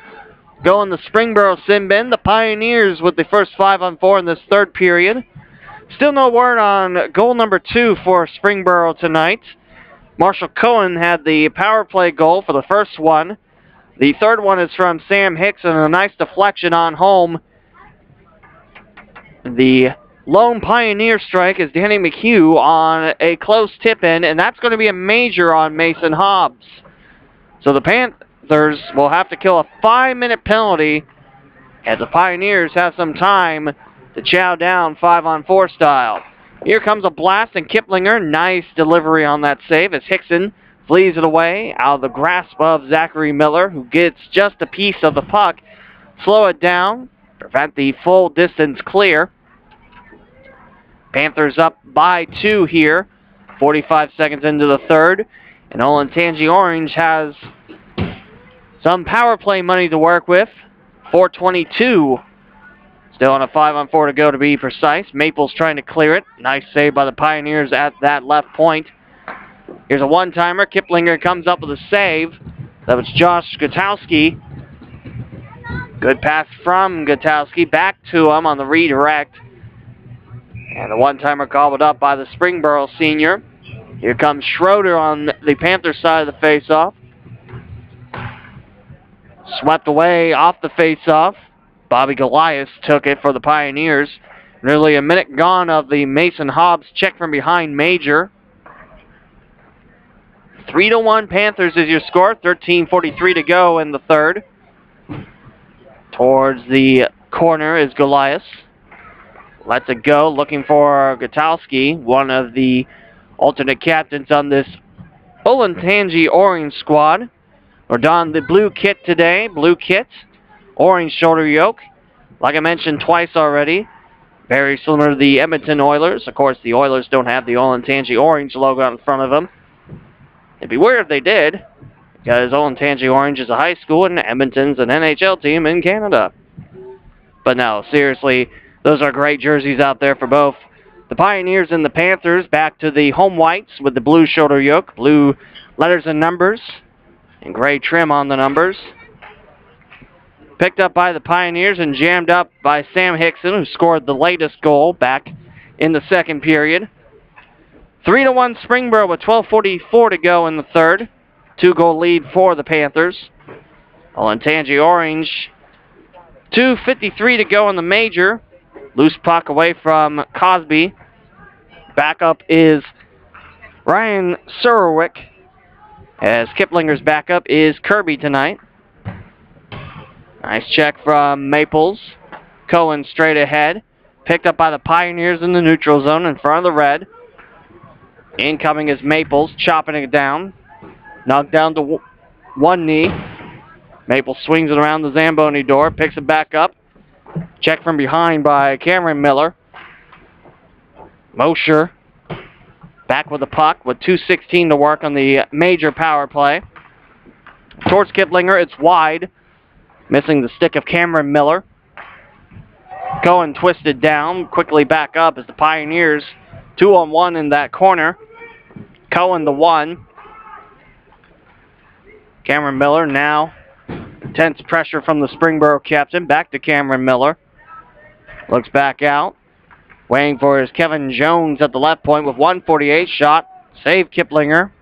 go in the Springboro sin bin. The Pioneers with the first 5-on-4 in this third period. Still no word on goal number 2 for Springboro tonight. Marshall Cohen had the power play goal for the first one. The third one is from Sam Hickson, a nice deflection on home. The lone Pioneer strike is Danny McHugh on a close tip-in, and that's going to be a major on Mason Hobbs. So the Panthers will have to kill a 5-minute penalty as the Pioneers have some time to chow down 5-on-4 style. Here comes a blast, and Kiplinger, nice delivery on that save as Hickson flees it away out of the grasp of Zachary Miller, who gets just a piece of the puck. Slow it down, prevent the full distance clear. Panthers up by 2 here, 45 seconds into the third, and Olentangy Orange has some power play money to work with. 4:22. Still on a 5-on-4 to go, to be precise. Maples trying to clear it. Nice save by the Pioneers at that left point. Here's a one-timer. Kiplinger comes up with a save. That was Josh Gutowski. Good pass from Gutowski. Back to him on the redirect. And the one-timer gobbled up by the Springboro senior. Here comes Schroeder on the Panther side of the face-off. Swept away off the face-off. Bobby Goliath took it for the Pioneers. Nearly a minute gone of the Mason Hobbs check from behind major. 3-1 Panthers is your score. 13:43 to go in the third. Towards the corner is Goliath. Lets it go, looking for Gutowski, one of the alternate captains on this Olentangy Orange squad. We're donned the blue kit today. Blue kit, orange shoulder yoke. Like I mentioned twice already, very similar to the Edmonton Oilers. Of course, the Oilers don't have the Olentangy Orange logo in front of them. It'd be weird if they did, because Olentangy Orange is a high school and Edmonton's an NHL team in Canada. But no, seriously, those are great jerseys out there for both the Pioneers and the Panthers. Back to the home whites with the blue shoulder yoke, blue letters and numbers, and gray trim on the numbers. Picked up by the Pioneers and jammed up by Sam Hickson, who scored the latest goal back in the second period. 3-1 Springboro with 12:44 to go in the third. 2-goal lead for the Panthers. Olentangy Orange, 2:53 to go in the major. Loose puck away from Cosby. Backup is Ryan Surwick, as Kiplinger's backup is Kirby tonight. Nice check from Maples. Cohen straight ahead. Picked up by the Pioneers in the neutral zone in front of the red. Incoming is Maples, chopping it down. Knocked down to one knee. Maples swings it around the Zamboni door, picks it back up. Check from behind by Cameron Miller. Mosher back with the puck with 2:16 to work on the major power play. Towards Kiplinger, it's wide. Missing the stick of Cameron Miller. Cohen twisted down, quickly back up as the Pioneers 2-on-1 in that corner. Cohen the one. Cameron Miller now. Intense pressure from the Springboro captain. Back to Cameron Miller. Looks back out. Waiting for his Kevin Jones at the left point with 1:48 shot. Save Kiplinger.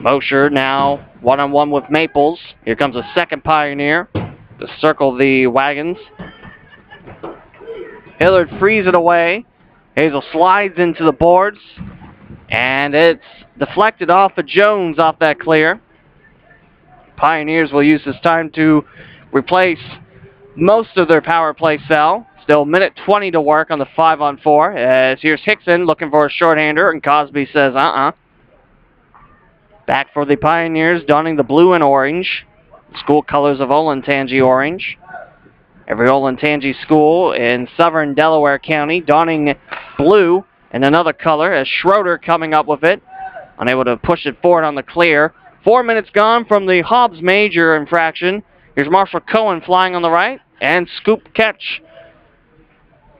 Mosher now one-on-one with Maples. Here comes a second Pioneer to circle the wagons. Hillard frees it away. Hazel slides into the boards. And it's deflected off of Jones off that clear. Pioneers will use this time to replace most of their power play cell. Still minute 20 to work on the 5-on-4. As here's Hickson looking for a shorthander, and Cosby says Back for the Pioneers, donning the blue and orange. School colors of Olentangy Orange. Every Olentangy school in southern Delaware County donning blue and another color, as Schroeder coming up with it. Unable to push it forward on the clear. 4 minutes gone from the Hobbs major infraction. Here's Marshall Cohen flying on the right, and scoop catch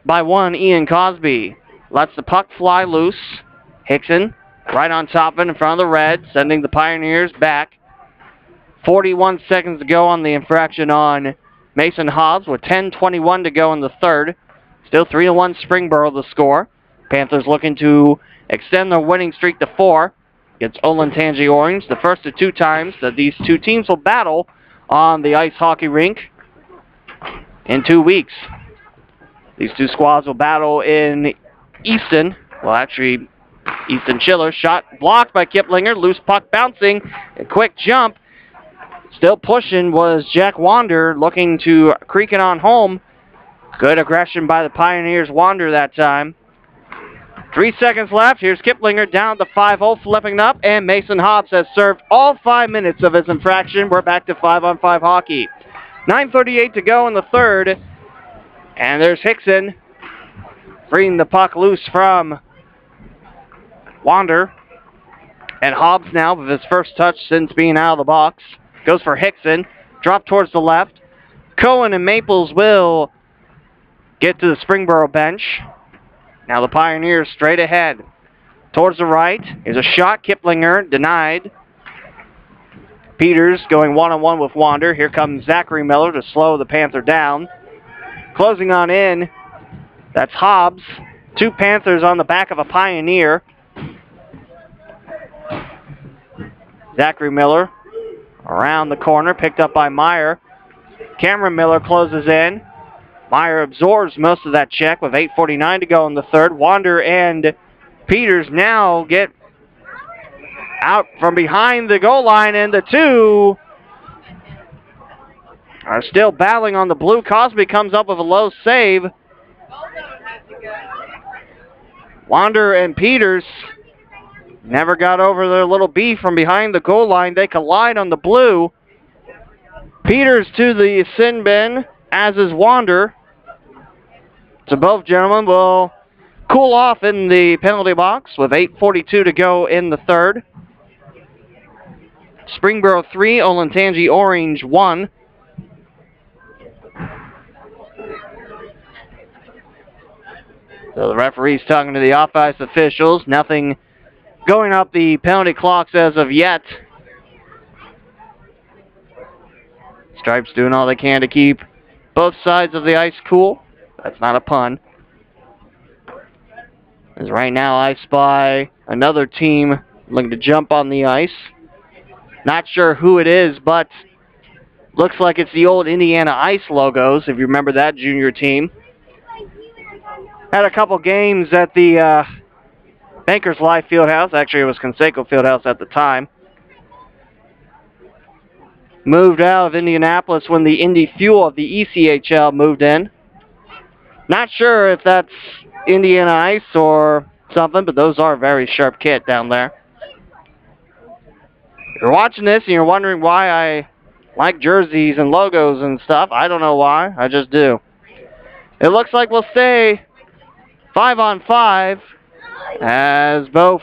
by one Ian Cosby. Lets the puck fly loose. Hickson right on top of it in front of the red, sending the Pioneers back. 41 seconds to go on the infraction on Mason Hobbs with 10:21 to go in the third. Still 3-1 Springboro the score. Panthers looking to extend their winning streak to 4 against Olentangy Orange. The first of 2 times that these two teams will battle on the ice hockey rink in 2 weeks. These two squads will battle in Easton. Well, actually, Easton Schiller. Shot blocked by Kiplinger. Loose puck bouncing. A quick jump. Still pushing was Jack Wander, looking to creak it on home. Good aggression by the Pioneers. Wander that time. 3 seconds left. Here's Kiplinger down to 5-0, flipping up, and Mason Hobbs has served all 5 minutes of his infraction. We're back to 5-on-5 hockey. 9:38 to go in the third, and there's Hickson freeing the puck loose from Wander, and Hobbs now with his first touch since being out of the box. Goes for Hickson, drop towards the left. Cohen and Maples will get to the Springboro bench. Now the Pioneers straight ahead. Towards the right. Here's a shot. Kiplinger denied. Peters going one-on-one with Wander. Here comes Zachary Miller to slow the Panther down. Closing on in. That's Hobbs. 2 Panthers on the back of a Pioneer. Zachary Miller around the corner. Picked up by Meyer. Cameron Miller closes in. Meyer absorbs most of that check with 8:49 to go in the third. Wander and Peters now get out from behind the goal line, and the two are still battling on the blue. Cosby comes up with a low save. Wander and Peters never got over their little beef from behind the goal line. They collide on the blue. Peters to the sin bin, as is Wander. So both gentlemen will cool off in the penalty box with 8:42 to go in the third. Springboro 3, Olentangy Orange 1. So the referee's talking to the off-ice officials. Nothing going up the penalty clocks as of yet. Stripes doing all they can to keep both sides of the ice cool. That's not a pun. As right now I spy another team looking to jump on the ice. Not sure who it is, but looks like it's the old Indiana Ice logos, if you remember that junior team. Had a couple games at the Bankers Life Fieldhouse. Actually, it was Conseco Fieldhouse at the time. Moved out of Indianapolis when the Indy Fuel of the ECHL moved in. Not sure if that's Indiana Ice or something, but those are very sharp kit down there. If you're watching this and you're wondering why I like jerseys and logos and stuff, I don't know why. I just do. It looks like we'll stay 5-on-5 as both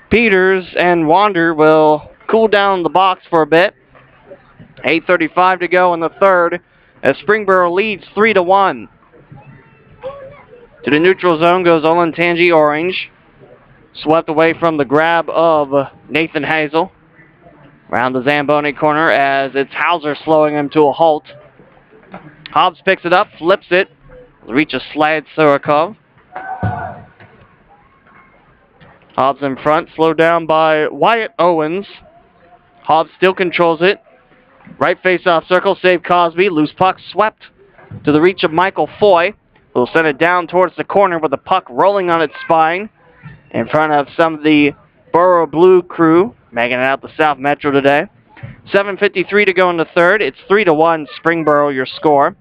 Peters and Wander will cool down the box for a bit. 8:35 to go in the third as Springboro leads 3-1. To the neutral zone goes Olentangy Orange. Swept away from the grab of Nathan Hazel. Around the Zamboni corner as it's Hauser slowing him to a halt. Hobbs picks it up, flips it. Reaches Slad Surakov. Hobbs in front, slowed down by Wyatt Owens. Hobbs still controls it. Right face-off circle, save Cosby. Loose puck swept to the reach of Michael Foy, who will send it down towards the corner with the puck rolling on its spine in front of some of the Borough Blue crew making it out the South Metro today. 7:53 to go in the third. It's 3-1 Springboro, your score.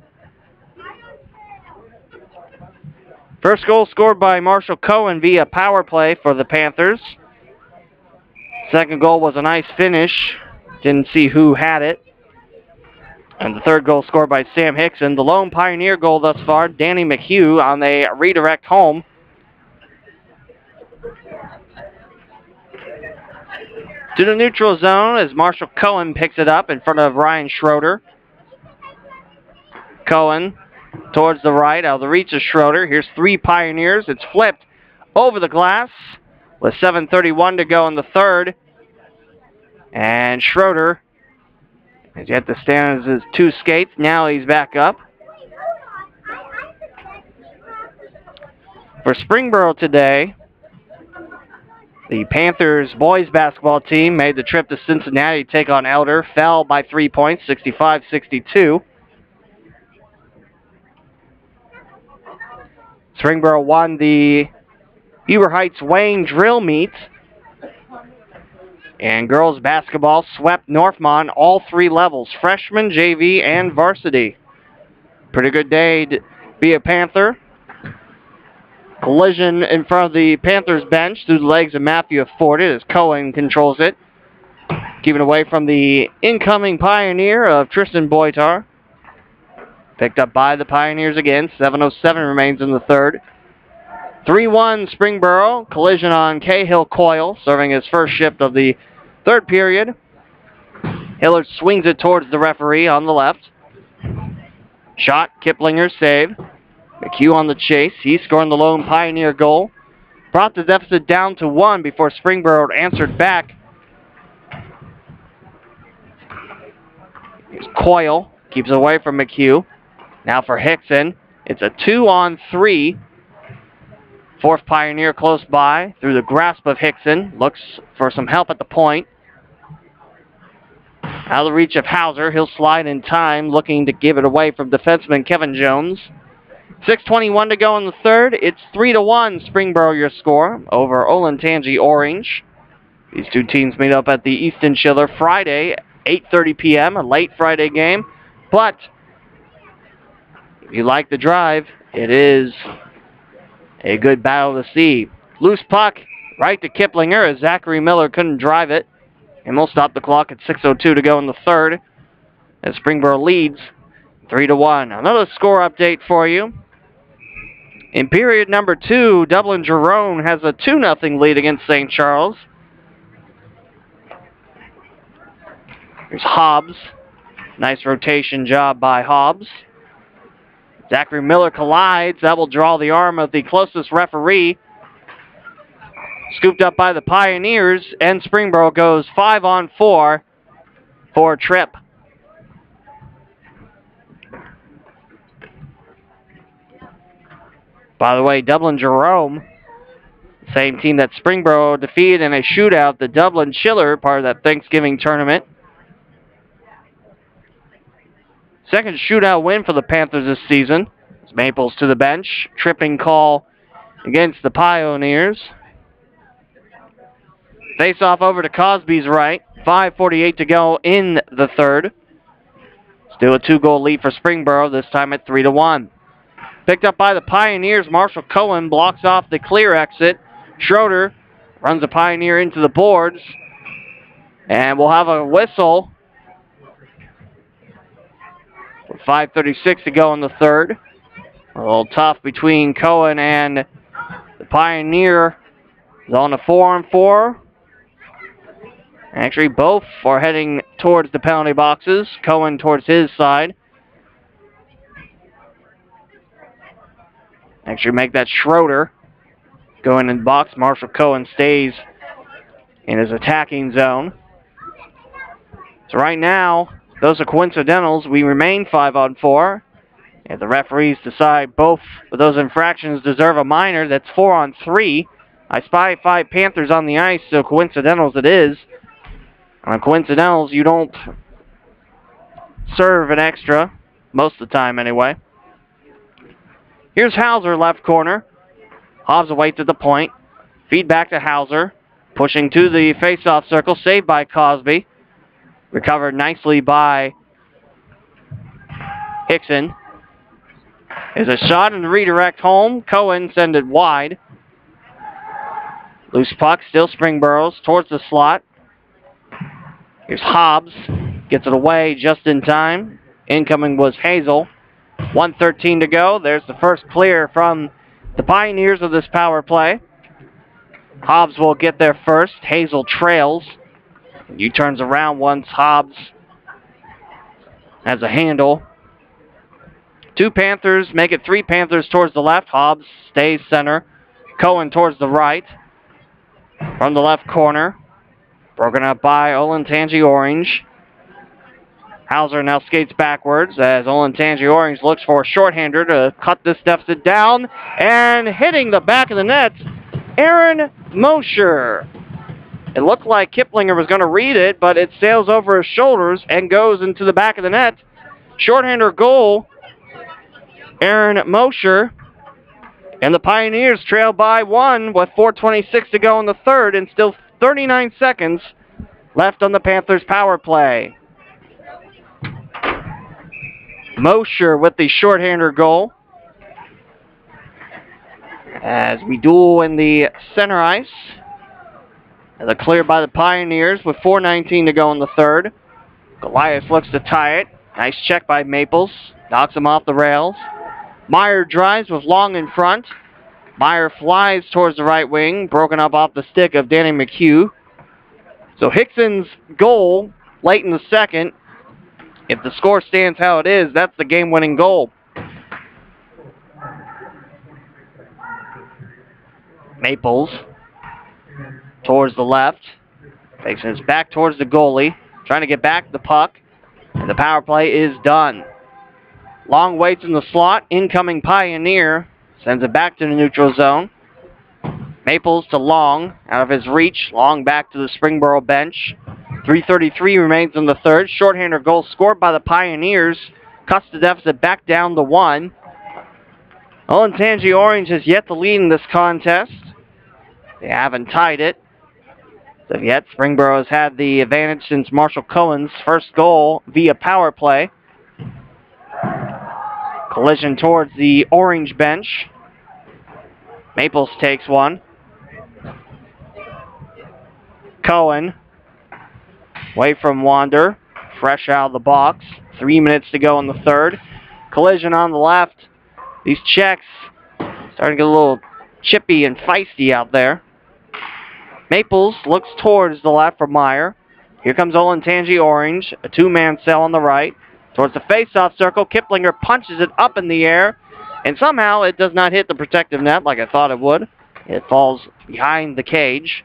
First goal scored by Marshall Cohen via power play for the Panthers. Second goal was a nice finish. Didn't see who had it. And the third goal scored by Sam Hickson. The lone Pioneer goal thus far, Danny McHugh on a redirect home. To the neutral zone as Marshall Cohen picks it up in front of Ryan Schroeder. Cohen towards the right, out of the reach of Schroeder. Here's 3 Pioneers. It's flipped over the glass with 7:31 to go in the third. And Schroeder has yet to stand as his 2 skates. Now he's back up. For Springboro today, the Panthers boys basketball team made the trip to Cincinnati to take on Elder. Fell by 3 points, 65-62. Springboro won the Huber Heights Wayne drill meet. And girls basketball swept Northmont all 3 levels, freshman, JV, and varsity. Pretty good day to be a Panther. Collision in front of the Panthers bench through the legs of Matthew Ford as Cohen controls it. Keeping away from the incoming Pioneer of Tristan Boytar. Picked up by the Pioneers again. 7:07 remains in the third. 3-1 Springboro. Collision on Cahill Coyle, serving his first shift of the third period. Hillard swings it towards the referee on the left. Shot, Kiplinger save. McHugh on the chase. He's scoring the lone Pioneer goal. Brought the deficit down to 1 before Springboro answered back. Here's Coyle. Keeps away from McHugh. Now for Hickson. It's a 2-on-3. 4th Pioneer close by through the grasp of Hickson. Looks for some help at the point. Out of the reach of Hauser. He'll slide in time, looking to give it away from defenseman Kevin Jones. 6:21 to go in the third. It's 3-1 Springboro, your score, over Olentangy Orange. These two teams meet up at the Easton Schiller Friday, 8:30 p.m., a late Friday game. But if you like the drive, it is a good battle to see. Loose puck right to Kiplinger as Zachary Miller couldn't drive it. And we'll stop the clock at 6:02 to go in the third as Springboro leads 3-1. Another score update for you. In period number 2, Dublin Jerome has a 2-0 lead against St. Charles. Here's Hobbs. Nice rotation job by Hobbs. Zachary Miller collides. That will draw the arm of the closest referee. Scooped up by the Pioneers, and Springboro goes 5-on-4 for a trip. By the way, Dublin Jerome, same team that Springboro defeated in a shootout, the Dublin Chiller, part of that Thanksgiving tournament. Second shootout win for the Panthers this season. It's Maples to the bench. Tripping call against the Pioneers. Face off over to Cosby's right. 5:48 to go in the third. Still a 2-goal lead for Springboro, this time at 3-1. Picked up by the Pioneers. Marshall Cohen blocks off the clear exit. Schroeder runs the Pioneer into the boards. And we'll have a whistle. With 5:36 to go in the third. A little tough between Cohen and the Pioneer. Is on a 4-on-4. Actually, both are heading towards the penalty boxes. Cohen towards his side. Actually, make that Schroeder go in the box. Marshall Cohen stays in his attacking zone. So right now, those are coincidentals. We remain 5-on-4. If the referees decide both of those infractions deserve a minor, that's 4-on-3. I spy 5 Panthers on the ice, so coincidentals it is. On coincidentals, you don't serve an extra, most of the time anyway. Here's Hauser, left corner. Hobbs awaits at the point. Feed back to Hauser. Pushing to the face-off circle, saved by Cosby. Recovered nicely by Hickson. There's a shot and redirect home. Cohen send it wide. Loose puck, still Springboro's, towards the slot. Here's Hobbs. Gets it away just in time. Incoming was Hazel. 1:13 to go. There's the first clear from the Pioneers of this power play. Hobbs will get there first. Hazel trails. He turns around once Hobbs has a handle. 2 Panthers make it 3 Panthers towards the left. Hobbs stays center. Cohen towards the right. From the left corner. Broken up by Olentangy Orange. Hauser now skates backwards as Olentangy Orange looks for a shorthander to cut this deficit down. And hitting the back of the net, Aaron Mosher. It looked like Kiplinger was going to read it, but it sails over his shoulders and goes into the back of the net. Shorthander goal, Aaron Mosher. And the Pioneers trail by 1 with 4:26 to go in the third and still 39 seconds left on the Panthers' power play. Mosher with the shorthander goal. As we duel in the center ice. And the clear by the Pioneers with 4:19 to go in the third. Goliath looks to tie it. Nice check by Maples. Knocks him off the rails. Meyer drives with Long in front. Meyer flies towards the right wing, broken up off the stick of Danny McHugh. So Hickson's goal late in the second, if the score stands how it is, that's the game-winning goal. Maples towards the left. Takes his back towards the goalie, trying to get back the puck, and the power play is done. Long waits in the slot. Incoming Pioneer sends it back to the neutral zone. Maples to Long, out of his reach. Long back to the Springboro bench. 3:33 remains in the third. Shorthander goal scored by the Pioneers. Cuts the deficit back down to 1. Olentangy Orange has yet to lead in this contest. They haven't tied it. So yet, Springboro has had the advantage since Marshall Cohen's first goal via power play. Collision towards the orange bench. Maples takes one. Cohen, away from Wander, fresh out of the box. 3 minutes to go in the third. Collision on the left. These checks Starting to get a little chippy and feisty out there. Maples looks towards the left for Meyer. Here comes Olentangy Orange, a two-man cell on the right. Towards the face-off circle, Kiplinger punches it up in the air, and somehow it does not hit the protective net like I thought it would. It falls behind the cage.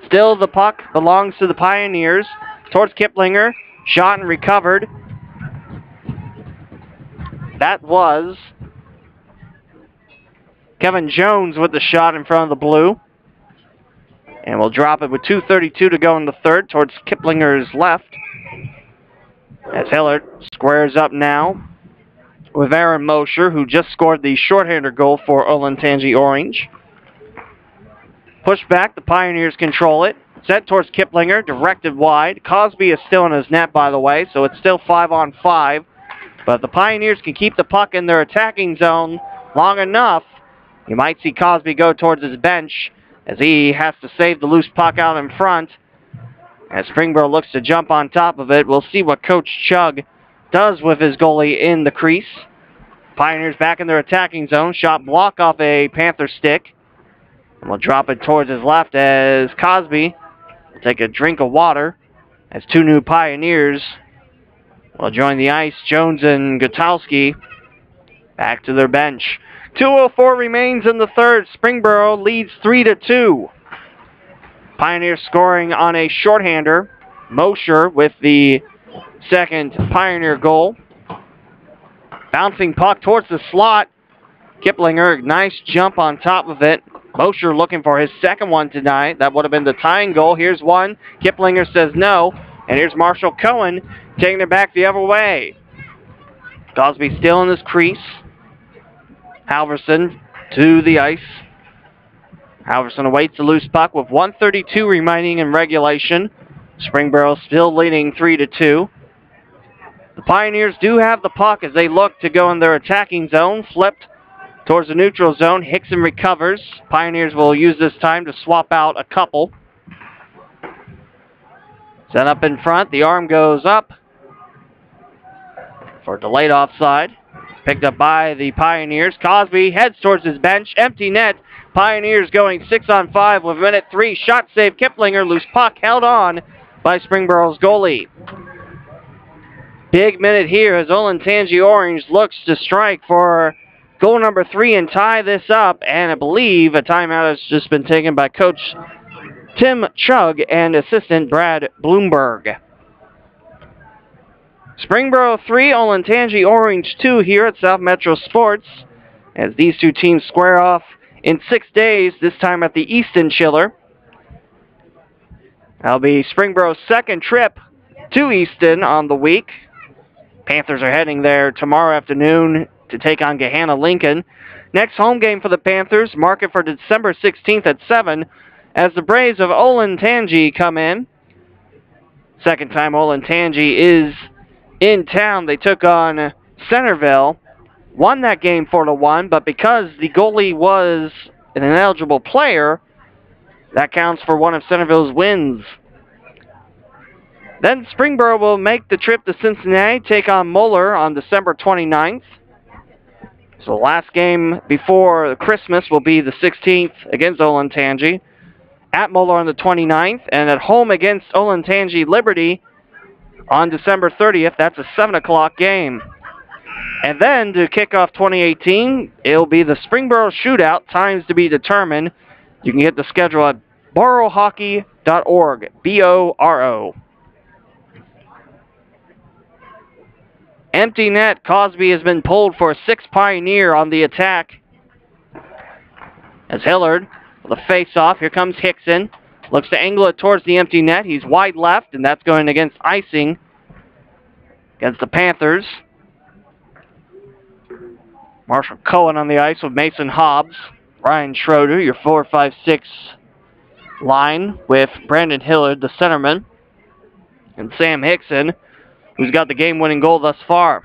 Still, the puck belongs to the Pioneers. Towards Kiplinger, shot and recovered. That was Kevin Jones with the shot in front of the blue. And we'll drop it with 2:32 to go in the third towards Kiplinger's left. As Hillard squares up now with Aaron Mosher, who just scored the shorthander goal for Olentangy Orange. Pushed back, the Pioneers control it. Set towards Kiplinger, directed wide. Cosby is still in his net, by the way, so it's still 5-on-5. But if the Pioneers can keep the puck in their attacking zone long enough, you might see Cosby go towards his bench as he has to save the loose puck out in front. As Springboro looks to jump on top of it, we'll see what Coach Chug does with his goalie in the crease. Pioneers back in their attacking zone. Shot block off a Panther stick. And we'll drop it towards his left as Cosby will take a drink of water as two new Pioneers will join the ice. Jones and Gutowski back to their bench. 2:04 remains in the third. Springboro leads 3-2. Pioneers scoring on a shorthander. Mosher with the second Pioneer goal. Bouncing puck towards the slot. Kiplinger, nice jump on top of it. Mosher looking for his second one tonight. That would have been the tying goal. Here's one. Kiplinger says no. And here's Marshall Cohen taking it back the other way. Cosby still in his crease. Halverson to the ice. Halverson awaits the loose puck with 1:32 remaining in regulation. Springboro still leading 3-2. The Pioneers do have the puck as they look to go in their attacking zone. Flipped towards the neutral zone. Hickson recovers. Pioneers will use this time to swap out a couple. Set up in front. The arm goes up for delayed offside. Picked up by the Pioneers. Cosby heads towards his bench. Empty net. Pioneers going 6-on-5 with minute 3. Shot save. Kiplinger. Loose puck held on by Springboro's goalie. Big minute here as Olentangy Orange looks to strike for goal number 3 and tie this up. And I believe a timeout has just been taken by Coach Tim Chug and assistant Brad Bloomberg. Springboro 3, Olentangy Orange 2 here at South Metro Sports as these two teams square off in 6 days, this time at the Easton Chiller. That'll be Springboro's second trip to Easton on the week. Panthers are heading there tomorrow afternoon to take on Gahanna Lincoln. Next home game for the Panthers, mark it for December 16th at 7 as the Braves of Olentangy come in. Second time Olentangy is in town. They took on Centerville, won that game 4-1, but because the goalie was an ineligible player, that counts for one of Centerville's wins. Then Springboro will make the trip to Cincinnati, take on Moeller on December 29th. So the last game before Christmas will be the 16th against Olentangy. At Moeller on the 29th, and at home against Olentangy Liberty on December 30th. That's a 7 o'clock game. And then to kick off 2018, it'll be the Springboro Shootout, times to be determined. You can get the schedule at borohockey.org, B-O-R-O. Empty net. Cosby has been pulled for a 6 Pioneer on the attack. As Hillard with a face-off. Here comes Hickson. Looks to angle it towards the empty net. He's wide left, and that's going against icing against the Panthers. Marshall Cohen on the ice with Mason Hobbs. Ryan Schroeder, your 4-5-6 line with Brandon Hillard, the centerman. And Sam Hickson, who's got the game-winning goal thus far.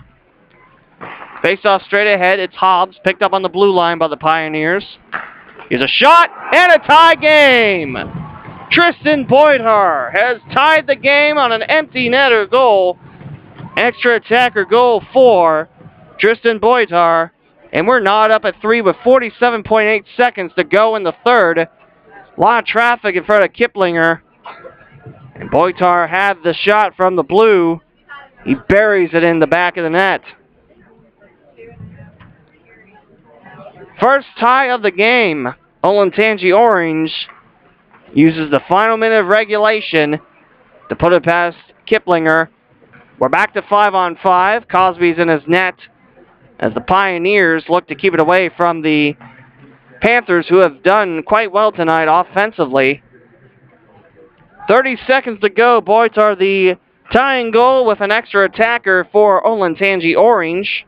Face-off straight ahead. It's Hobbs, picked up on the blue line by the Pioneers. Here's a shot and a tie game. Tristan Boydhar has tied the game on an empty netter goal. Extra attacker goal for Tristan Boydhar And we're not up at 3 with 47.8 seconds to go in the third. A lot of traffic in front of Kiplinger. And Boytar had the shot from the blue. He buries it in the back of the net. First tie of the game. Olentangy Orange uses the final minute of regulation to put it past Kiplinger. We're back to 5-on-5. Cosby's in his net as the Pioneers look to keep it away from the Panthers, who have done quite well tonight offensively. 30 seconds to go. Boytar the tying goal with an extra attacker for Olentangy Orange.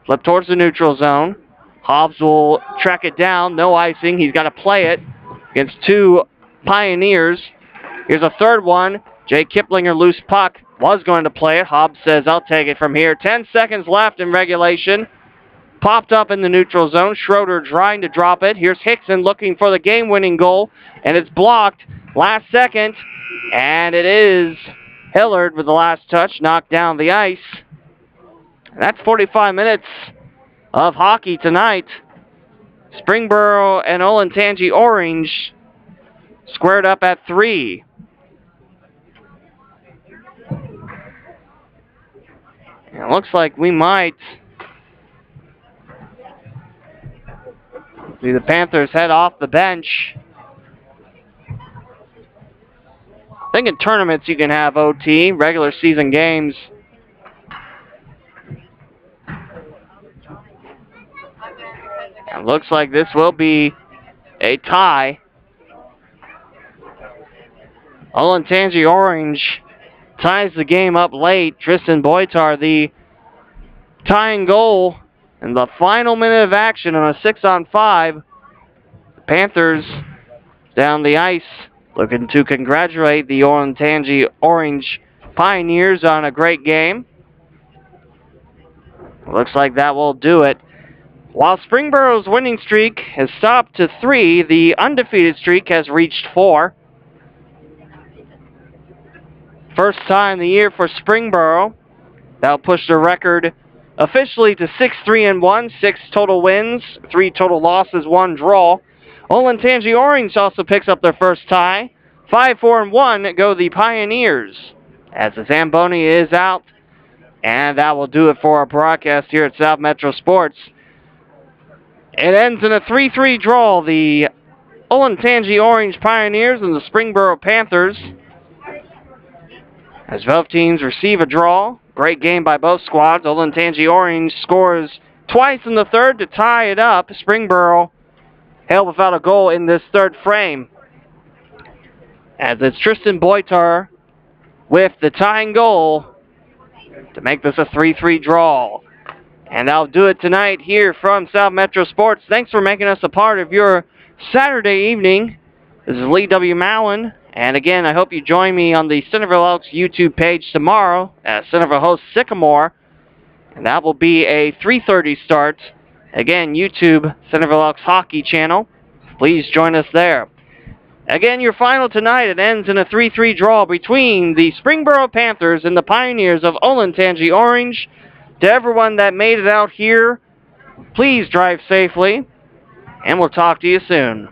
Flip towards the neutral zone. Hobbs will track it down. No icing. He's got to play it against two Pioneers. Here's a third one. Jay Kiplinger, loose puck, was going to play it. Hobbs says, I'll take it from here. 10 seconds left in regulation. Popped up in the neutral zone. Schroeder trying to drop it. Here's Hickson looking for the game-winning goal, and it's blocked. Last second, and it is Hillard with the last touch, knocked down the ice. And that's 45 minutes of hockey tonight. Springboro and Olentangy Orange squared up at 3. And it looks like we might see the Panthers head off the bench. I think in tournaments you can have OT, regular season games. It looks like this will be a tie. Olentangy Orange ties the game up late. Tristan Boytar, the tying goal in the final minute of action on a 6-on-5. The Panthers down the ice looking to congratulate the Olentangy Orange Pioneers on a great game. Looks like that will do it. While Springboro's winning streak has stopped to 3, the undefeated streak has reached 4. First tie in the year for Springboro. That'll push the record officially to 6-3-1, 6 total wins, 3 total losses, 1 draw. Olentangy Orange also picks up their first tie. 5-4-1 go the Pioneers, as the Zamboni is out. And that will do it for our broadcast here at South Metro Sports. It ends in a 3-3 draw. The Olentangy Orange Pioneers and the Springboro Panthers, as both teams receive a draw. Great game by both squads. Olentangy Orange scores twice in the third to tie it up. Springboro held without a goal in this third frame, as it's Tristan Boytar with the tying goal to make this a 3-3 draw. And that'll do it tonight here from South Metro Sports. Thanks for making us a part of your Saturday evening. This is Lee W. Mallon. And again, I hope you join me on the Centerville Elks YouTube page tomorrow as Centerville hosts Sycamore. And that will be a 3:30 start. Again, YouTube, Centerville Elks Hockey channel. Please join us there. Again, your final tonight, it ends in a 3-3 draw between the Springboro Panthers and the Pioneers of Olentangy Orange. To everyone that made it out here, please drive safely, and we'll talk to you soon.